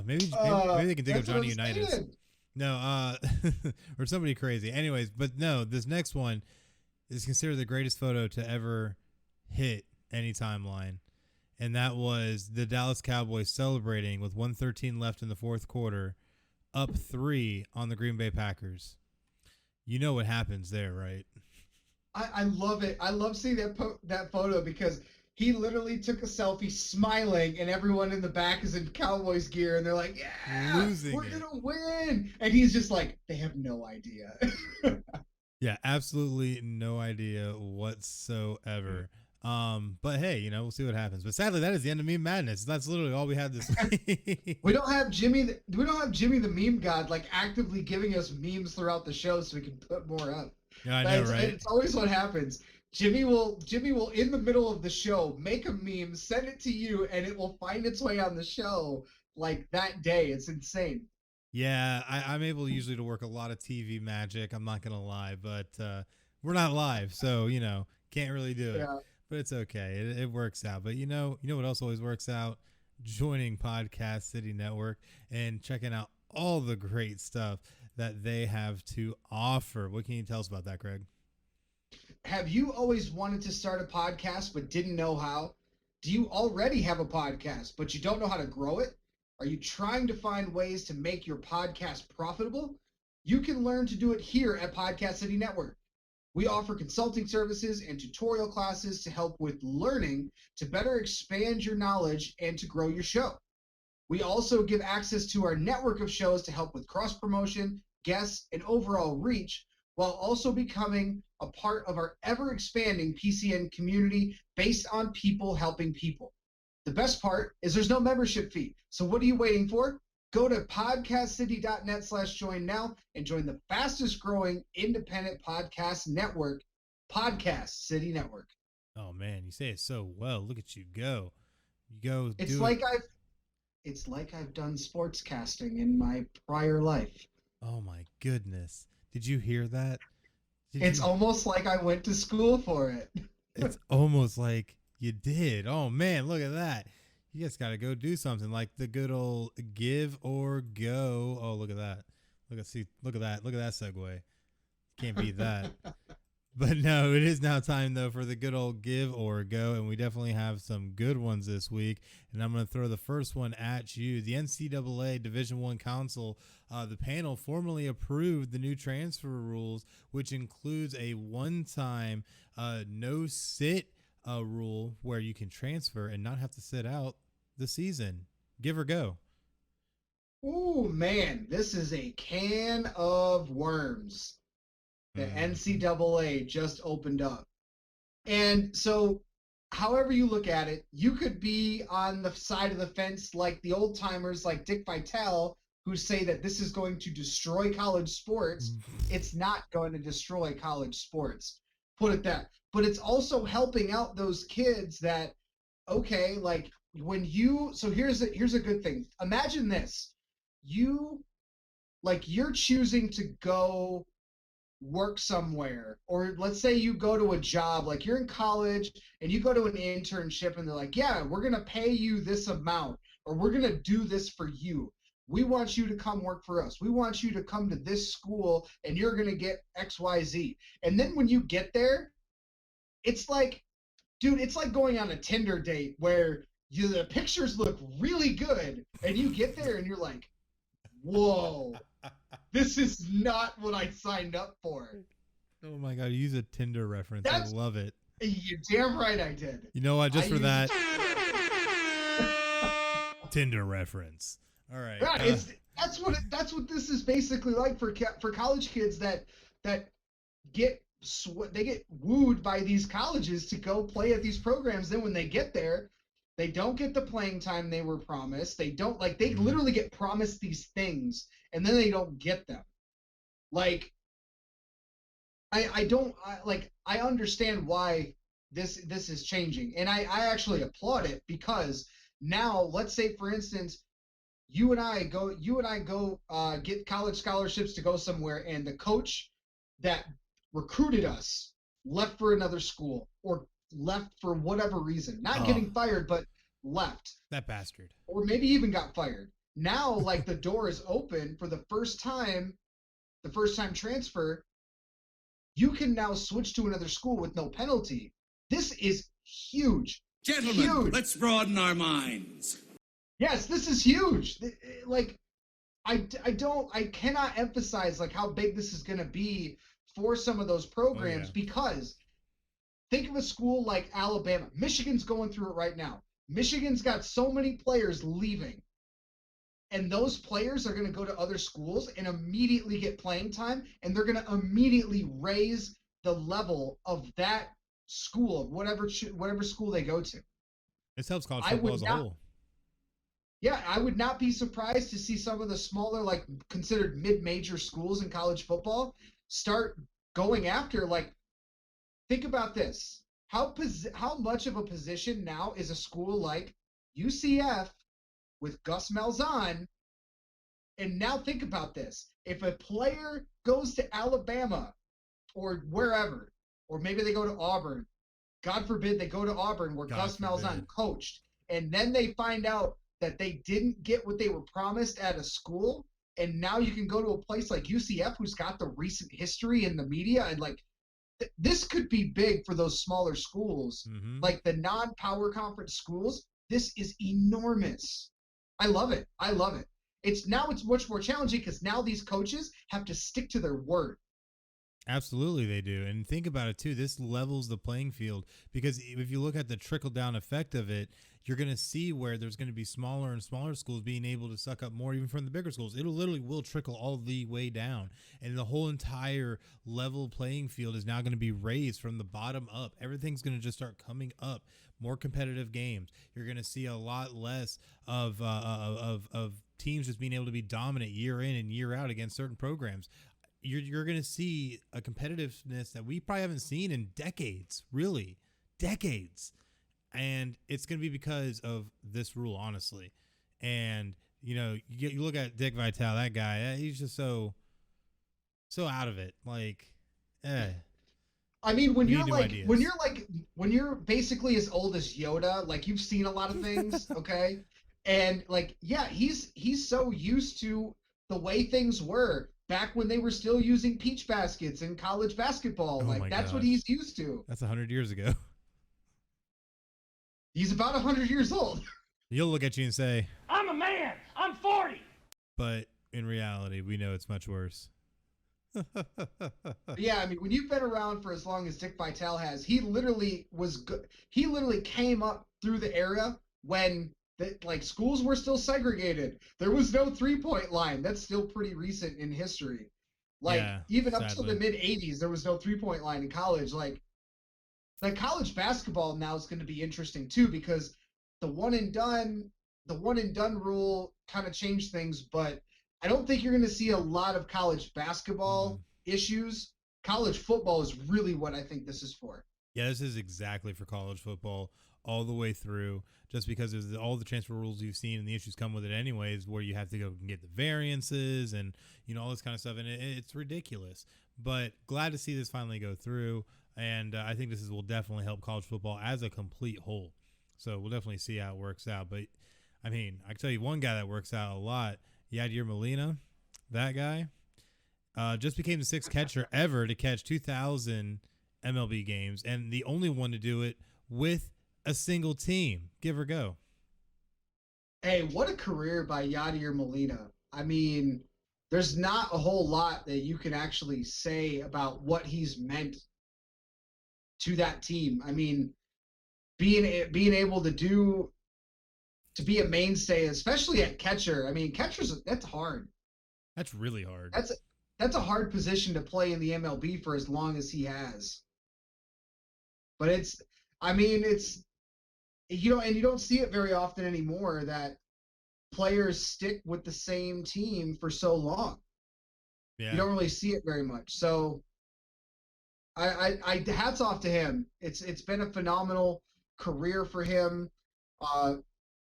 Maybe they can dig up Johnny Unitas. No, or somebody crazy. Anyways, but no, this next one is considered the greatest photo to ever hit any timeline. And that was the Dallas Cowboys celebrating with 1:13 left in the fourth quarter, up 3 on the Green Bay Packers. You know what happens there, right? I love it. I love seeing that photo because he literally took a selfie smiling, and everyone in the back is in Cowboys gear, and they're like, yeah, we're going to win. And he's just like, they have no idea. Yeah, absolutely no idea whatsoever. But hey, we'll see what happens. But sadly, that is the end of Meme Madness. That's literally all we had this week. We don't have Jimmy the meme god like actively giving us memes throughout the show so we can put more up. Yeah, I know, right? It's always what happens. Jimmy will in the middle of the show make a meme, send it to you, and it will find its way on the show like that day. It's insane. Yeah, I'm able usually to work a lot of TV magic. I'm not gonna lie, but we're not live, so can't really do it. Yeah. But it's okay. It works out. But you know what else always works out? Joining Podcast City Network and checking out all the great stuff that they have to offer. What can you tell us about that, Craig? Have you always wanted to start a podcast but didn't know how? Do you already have a podcast but you don't know how to grow it? Are you trying to find ways to make your podcast profitable? You can learn to do it here at Podcast City Network. We offer consulting services and tutorial classes to help with learning to better expand your knowledge and to grow your show. We also give access to our network of shows to help with cross-promotion, guests, and overall reach, while also becoming a part of our ever-expanding PCN community based on people helping people. The best part is there's no membership fee. So what are you waiting for? Go to podcastcity.net/join now and join the fastest growing independent podcast network, Podcast City Network. Oh man, you say it so well. Look at you go. You go. It's like I've done sports casting in my prior life. Oh my goodness. Did you hear that? It's almost like I went to school for it. It's almost like you did. Oh man, look at that. You just got to go do something like the good old give or go. Oh, look at that. Look at that segue. Can't beat that. But no, it is now time though for the good old give or go. And we definitely have some good ones this week. And I'm going to throw the first one at you. The NCAA Division I Council, the panel formally approved the new transfer rules, which includes a one-time no-sit rule where you can transfer and not have to sit out the season. Give or go. Oh man, this is a can of worms. The NCAA just opened up. And so however you look at it, you could be on the side of the fence like the old timers like Dick Vitale who say that this is going to destroy college sports. It's not going to destroy college sports. Put it that. But it's also helping out those kids that, okay, like when you, so here's a good thing. Imagine this. You're choosing to go work somewhere, or let's say you go to a job, like you're in college and you go to an internship and they're like, yeah, we're going to pay you this amount, or we're going to do this for you. We want you to come work for us. We want you to come to this school and you're going to get XYZ. And then when you get there, it's like, dude, it's like going on a Tinder date where the pictures look really good and you get there and you're like, whoa, this is not what I signed up for. Oh my God, you use a Tinder reference. I love it. You're damn right I did. You know what? Just for that Tinder reference. All right. Right. That's what this is basically like for college kids that get wooed by these colleges to go play at these programs. Then when they get there, they don't get the playing time they were promised. They don't they literally get promised these things and then they don't get them. Like, I understand why this is changing. And I actually applaud it, because now, let's say for instance, you and I go get college scholarships to go somewhere, and the coach that recruited us left for another school, or left for whatever reason, not getting fired, but left. That bastard. Or maybe even got fired. Now, like, the door is open for the first time transfer. You can now switch to another school with no penalty. This is huge. Gentlemen, huge. Let's broaden our minds. Yes, this is huge. Like, I cannot emphasize like how big this is going to be for some of those programs, because think of a school like Alabama. Michigan's going through it right now. Michigan's got so many players leaving, and those players are going to go to other schools and immediately get playing time, and they're going to immediately raise the level of that school, whatever school they go to. This helps college football as a whole. Yeah, I would not be surprised to see some of the smaller, like considered mid-major schools in college football start going after, like, think about this. How much of a position now is a school like UCF with Gus Malzahn? And now think about this. If a player goes to Alabama or wherever, or maybe they go to Auburn, God forbid they go to Auburn where Gus Malzahn coached, and then they find out that they didn't get what they were promised at a school, and now you can go to a place like UCF who's got the recent history in the media, and like this could be big for those smaller schools, like the non-power conference schools. This is enormous. I love it. It's much more challenging because now these coaches have to stick to their word. Absolutely, they do. And think about it too. This levels the playing field, because if you look at the trickle down effect of it, you're going to see where there's going to be smaller and smaller schools being able to suck up more even from the bigger schools. It'll literally will trickle all the way down, and the whole entire level playing field is now going to be raised from the bottom up. Everything's going to just start coming up. More competitive games. You're going to see a lot less of teams just being able to be dominant year in and year out against certain programs. You're going to see a competitiveness that we probably haven't seen in decades, really, decades. And it's going to be because of this rule, honestly. And, you look at Dick Vitale, that guy, he's just so out of it. Like, I mean, when you're basically as old as Yoda, like you've seen a lot of things, okay? And like, yeah, he's so used to the way things were back when they were still using peach baskets in college basketball. Like, that's what he's used to. That's 100 years ago. He's about 100 years old. He'll look at you and say, I'm a man. I'm 40. But in reality, we know it's much worse. Yeah, I mean, when you've been around for as long as Dick Vitale has, he literally came up through the era when schools were still segregated. There was no 3-point line. That's still pretty recent in history. Even up till the mid 80s, there was no 3-point line in college. Like college basketball now is going to be interesting too, because the one and done rule kind of changed things, but I don't think you're going to see a lot of college basketball issues. College football is really what I think this is for. Yeah, this is exactly for college football all the way through, just because there's all the transfer rules you've seen and the issues come with it anyways, where you have to go and get the variances and, all this kind of stuff. And it's ridiculous, but glad to see this finally go through. And I think this will definitely help college football as a complete whole. So we'll definitely see how it works out. But I mean, I can tell you one guy that works out a lot, Yadier Molina, that guy just became the 6th catcher ever to catch 2,000 MLB games, and the only one to do it with a single team. Give or go. Hey, what a career by Yadier Molina. I mean, there's not a whole lot that you can actually say about what he's meant to that team. I mean, being able to be a mainstay, especially at catcher. I mean, that's hard. That's really hard. That's a hard position to play in the MLB for as long as he has. But you don't see it very often anymore that players stick with the same team for so long. Yeah. You don't really see it very much. So I hats off to him. It's been a phenomenal career for him.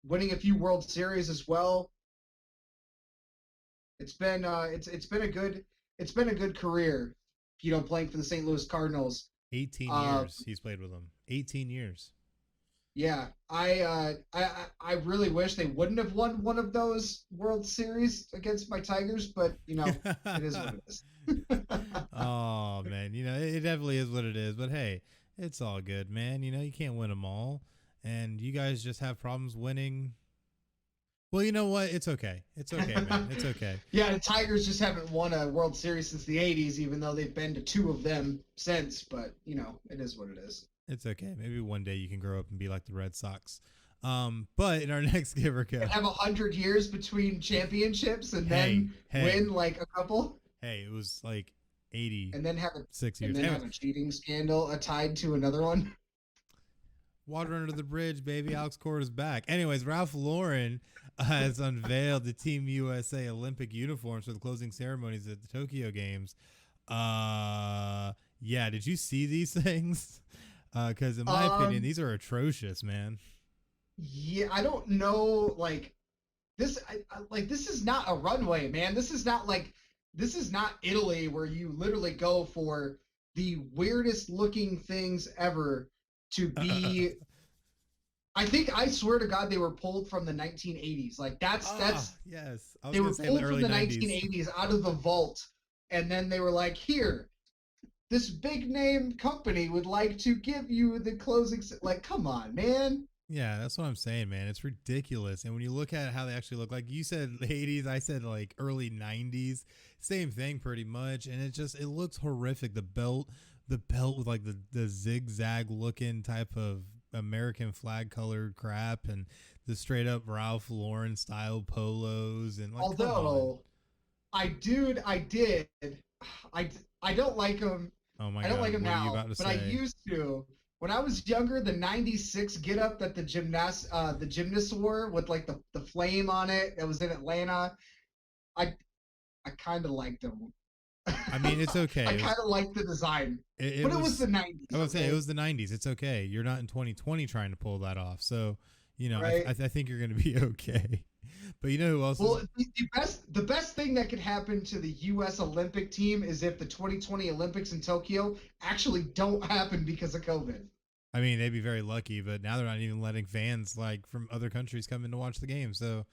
Winning a few World Series as well. It's been a good career, playing for the St. Louis Cardinals. 18 years he's played with them. 18 years. Yeah, I really wish they wouldn't have won one of those World Series against my Tigers, but it is what it is. Oh man, it definitely is what it is. But hey, it's all good, man. You can't win them all, and you guys just have problems winning. Well, you know what? It's okay. It's okay, man. It's okay. Yeah, the Tigers just haven't won a World Series since the 80s, even though they've been to 2 of them since. But, it is what it is. It's okay. Maybe one day you can grow up and be like the Red Sox. But in our next Give or Go. And have 100 years between championships and then win like a couple. Hey, it was like 80. And then have 6 years. And then have a cheating scandal tied to another one. Water under the bridge, baby. Alex Cora is back. Anyways, Ralph Lauren has unveiled the Team USA Olympic uniforms for the closing ceremonies at the Tokyo Games. Yeah, did you see these things? Because in my opinion, these are atrocious, man. Yeah, I don't know. Like this, this is not a runway, man. This is not Italy where you literally go for the weirdest looking things ever to be. I swear to God, they were pulled from the 1980s. Like that's yes. They were pulled from the 1980s out of the vault, and then they were like, here. This big name company would like to give you the closing. Like, come on, man. Yeah, that's what I'm saying, man. It's ridiculous. And when you look at how they actually look, like you said, 80s, I said like early 90s, same thing pretty much. And it looks horrific. The belt with like the zigzag looking type of American flag colored crap, and the straight up Ralph Lauren style polos. And like, although I don't like them. Oh my God. I don't like them now, but I used to. When I was younger, the 96 getup that the gymnasts wore with like the flame on it that was in Atlanta, I kind of liked them. I mean, it's okay. I kind of liked the design, but it was the 90s. I was saying it was the 90s. It's okay. You're not in 2020 trying to pull that off. So, right? I think you're going to be okay. But you know who else? Well, the best thing that could happen to the U.S. Olympic team is if the 2020 Olympics in Tokyo actually don't happen because of COVID. I mean, they'd be very lucky, but now they're not even letting fans like from other countries come in to watch the game. So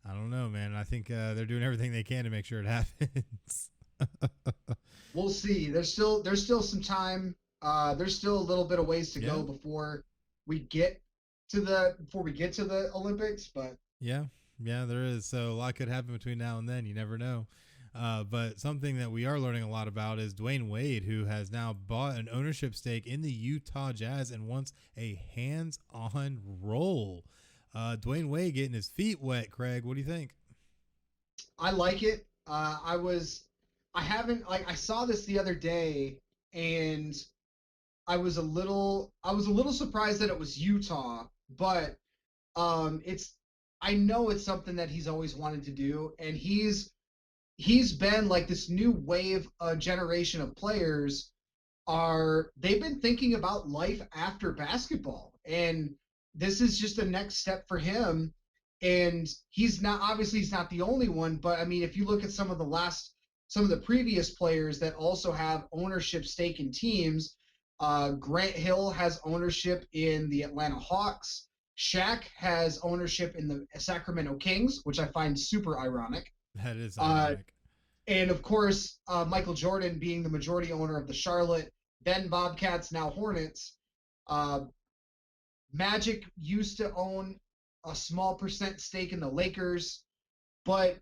I don't know, man. I think they're doing everything they can to make sure it happens. We'll see. There's still some time. There's still a little bit of ways to go before we get to the Olympics, but yeah, there is. So a lot could happen between now and then. You never know. But something that we are learning a lot about is Dwayne Wade, who has now bought an ownership stake in the Utah Jazz and wants a hands-on role. Dwayne Wade getting his feet wet. Craig, what do you think? I like it. I saw this the other day, and I was a little surprised that it was Utah, but I know it's something that he's always wanted to do, and he's he's been like this new wave, generation of players they've been thinking about life after basketball, and this is just the next step for him. And he's not the only one, but I mean, if you look at some of the previous players that also have ownership stake in teams, Grant Hill has ownership in the Atlanta Hawks. Shaq has ownership in the Sacramento Kings, which I find super ironic. That is ironic. And of course, Michael Jordan being the majority owner of the Charlotte, then Bobcats, now Hornets. Magic used to own a small percent stake in the Lakers, but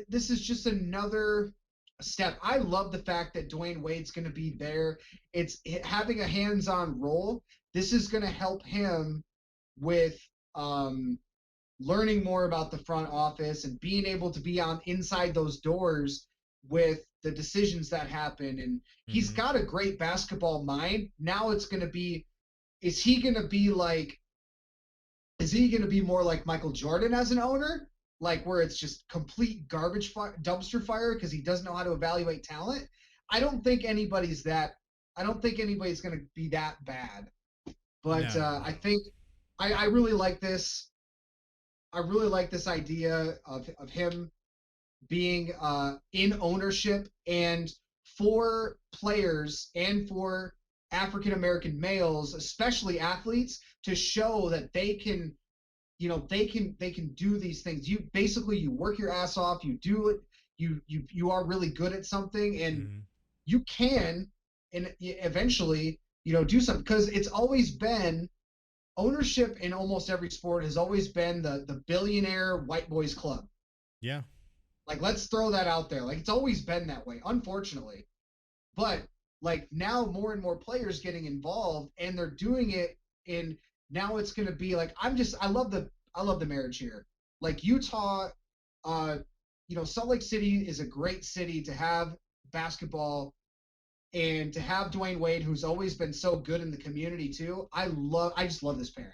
this is just another step. I love the fact that Dwayne Wade's going to be there. It's having a hands-on role. This is going to help him with learning more about the front office and being able to be on inside those doors with the decisions that happen. And he's got a great basketball mind. Now it's going to be, is he going to be more like Michael Jordan as an owner? Like where it's just complete garbage dumpster fire because he doesn't know how to evaluate talent? I don't think anybody's going to be that bad. But No. I think I really like this. I really like this idea of him being in ownership, and for players and for African American males, especially athletes, to show that they can, they can do these things. You work your ass off, you do it, you are really good at something, and you can, and eventually, do something. Because it's always been, ownership in almost every sport has always been the billionaire white boys club. Yeah. Like, let's throw that out there. Like, it's always been that way, unfortunately. But like now more and more players getting involved, and they're doing it in, now it's going to be like, I love the marriage here. Like Utah, Salt Lake City is a great city to have basketball, and to have Dwayne Wade, who's always been so good in the community too. I just love this pairing.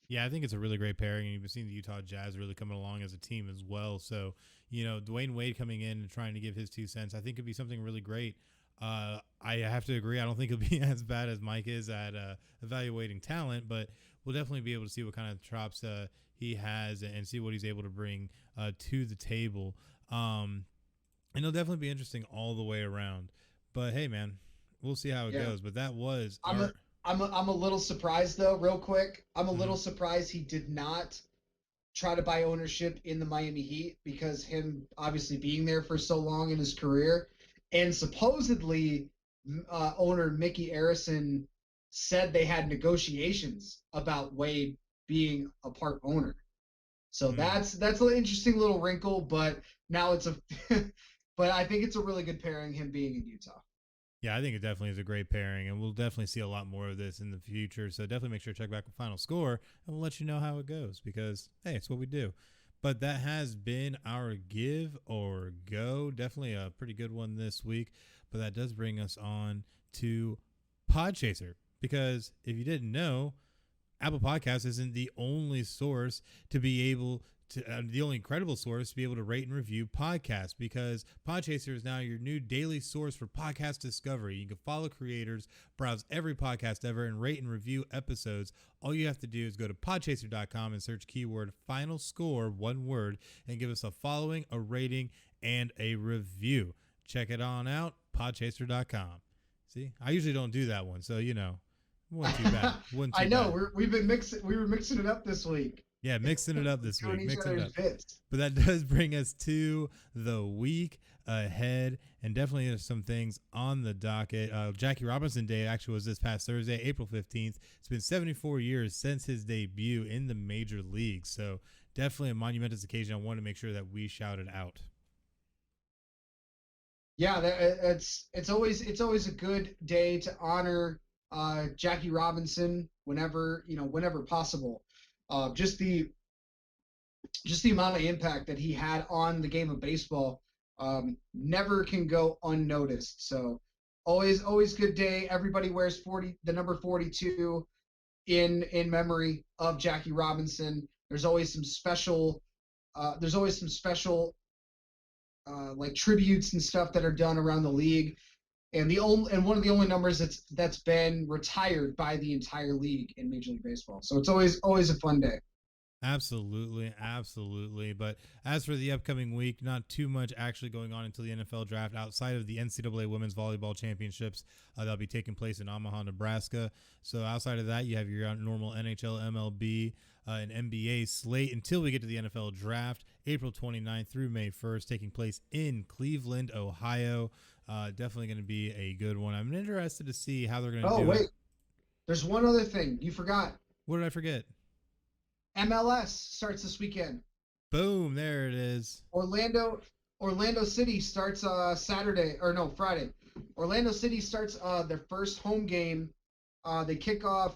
Yeah, I think it's a really great pairing, and you've seen the Utah Jazz really coming along as a team as well. So, Dwayne Wade coming in and trying to give his 2 cents, I think could be something really great. I have to agree. I don't think it'll be as bad as Mike is at evaluating talent, but we'll definitely be able to see what kind of chops he has and see what he's able to bring to the table. And it'll definitely be interesting all the way around. But hey, man, we'll see how it goes. But that was I'm a little surprised though, real quick. I'm a little surprised he did not try to buy ownership in the Miami Heat, because him obviously being there for so long in his career, and supposedly owner Mickey Arison said they had negotiations about Wade being a part owner. So that's an interesting little wrinkle, but now but I think it's a really good pairing, him being in Utah. Yeah, I think it definitely is a great pairing, and we'll definitely see a lot more of this in the future. So definitely make sure to check back with Final Score, and we'll let you know how it goes, because, hey, it's what we do. But that has been our give or go. Definitely a pretty good one this week. But that does bring us on to PodChaser, because if you didn't know, Apple Podcasts isn't the only source to be able to, the only credible source to be able to rate and review podcasts, because PodChaser is now your new daily source for podcast discovery. You can follow creators, browse every podcast ever, and rate and review episodes. All you have to do is go to podchaser.com and search keyword Final Score, one word, and give us a following, a rating, and a review. Check it on out, podchaser.com. See, I usually don't do that one, so wasn't too bad. I know, we were mixing it up this week. Yeah, mixing it up this week. Mixing it up. Bits. But that does bring us to the week ahead, and definitely some things on the docket. Jackie Robinson Day actually was this past Thursday, April 15th. It's been 74 years since his debut in the major leagues. So definitely a monumentous occasion. I want to make sure that we shout it out. Yeah, it's always a good day to honor Jackie Robinson whenever possible. Just the amount of impact that he had on the game of baseball never can go unnoticed. So always good day. Everybody wears the number 42 in memory of Jackie Robinson. There's always some special like tributes and stuff that are done around the league. And one of the only numbers that's been retired by the entire league in Major League Baseball. So it's always a fun day. Absolutely, absolutely. But as for the upcoming week, not too much actually going on until the NFL draft outside of the NCAA Women's Volleyball Championships that'll be taking place in Omaha, Nebraska. So outside of that, you have your normal NHL, MLB, and NBA slate until we get to the NFL draft, April 29th through May 1st, taking place in Cleveland, Ohio. Definitely going to be a good one. I'm interested to see how they're going to do it. Oh, wait. There's one other thing. You forgot. What did I forget? MLS starts this weekend. Boom, there it is. Orlando City starts Friday. Orlando City starts their first home game. They kick off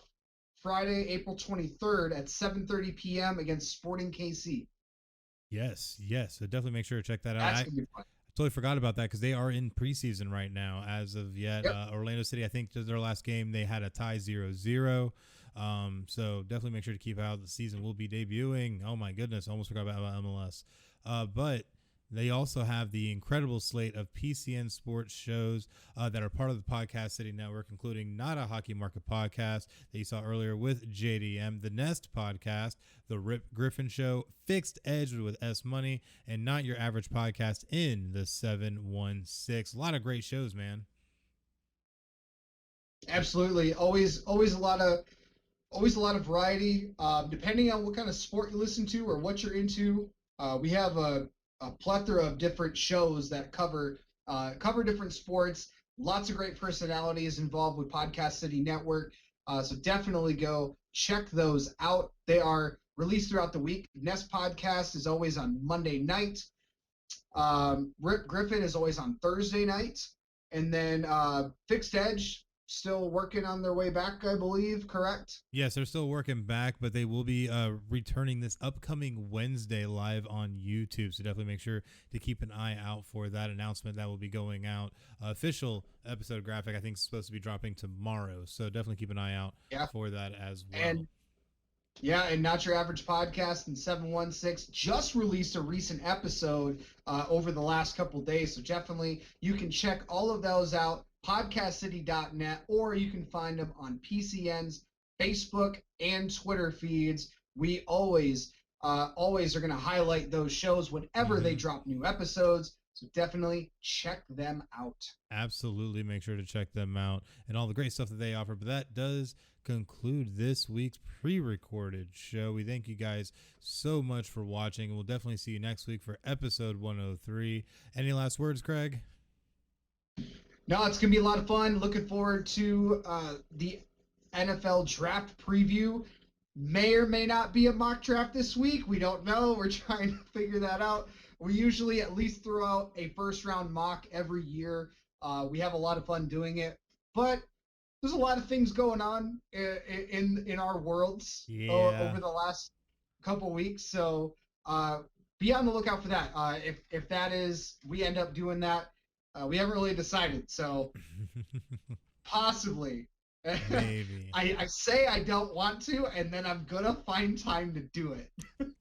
Friday, April 23rd at 7:30 p.m. against Sporting KC. Yes. So definitely make sure to check that out. That's going to be fun. I totally forgot about that because they are in preseason right now as of yet. Yep. Orlando City, I think their last game, they had a tie 0-0. So definitely make sure to keep out. The season will be debuting. Oh my goodness, I almost forgot about MLS. But they also have the incredible slate of PCN sports shows that are part of the Podcast City Network, including Not a Hockey Market podcast that you saw earlier with JDM, the Nest podcast, the Rip Griffin Show, Fixed Edge with S Money, and Not Your Average Podcast in the 716. A lot of great shows, man. Absolutely, always a lot of variety. Depending on what kind of sport you listen to or what you're into, we have a plethora of different shows that cover different sports. Lots of great personalities involved with Podcast City Network. So definitely go check those out. They are released throughout the week. Nest podcast is always on Monday night. Rip Griffin is always on Thursday night. And then Fixed Edge, still working on their way back, I believe, correct? Yes, they're still working back, but they will be returning this upcoming Wednesday live on YouTube. So definitely make sure to keep an eye out for that announcement that will be going out. Official episode graphic, I think, is supposed to be dropping tomorrow. So definitely keep an eye out for that as well. And Not Your Average Podcast and 716 just released a recent episode over the last couple days. So definitely you can check all of those out. podcastcity.net, or you can find them on PCN's Facebook and Twitter feeds. We always are going to highlight those shows whenever they drop new episodes. So definitely check them out. Absolutely. Make sure to check them out and all the great stuff that they offer. But that does conclude this week's pre-recorded show. We thank you guys so much for watching. We'll definitely see you next week for episode 103. Any last words, Craig? No, it's going to be a lot of fun. Looking forward to the NFL draft preview. May or may not be a mock draft this week. We don't know. We're trying to figure that out. We usually at least throw out a first-round mock every year. We have a lot of fun doing it. But there's a lot of things going on in our worlds over the last couple weeks. So be on the lookout for that. If that is, we end up doing that. We haven't really decided, so possibly. Maybe. I say I don't want to, and then I'm going to find time to do it.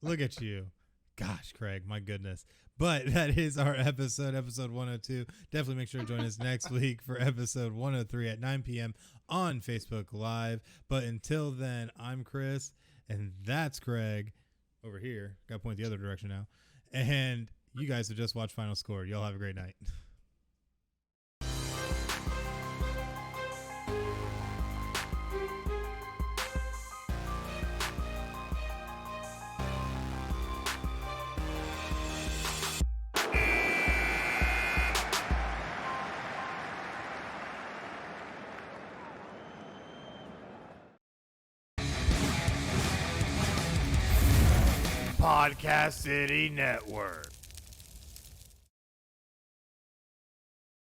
Look at you. Gosh, Craig, my goodness. But that is our episode 102. Definitely make sure to join us next week for episode 103 at 9 p.m. on Facebook Live. But until then, I'm Chris, and that's Craig over here. Got to point the other direction now. And you guys have just watched Final Score. Y'all have a great night. Podcast City Network.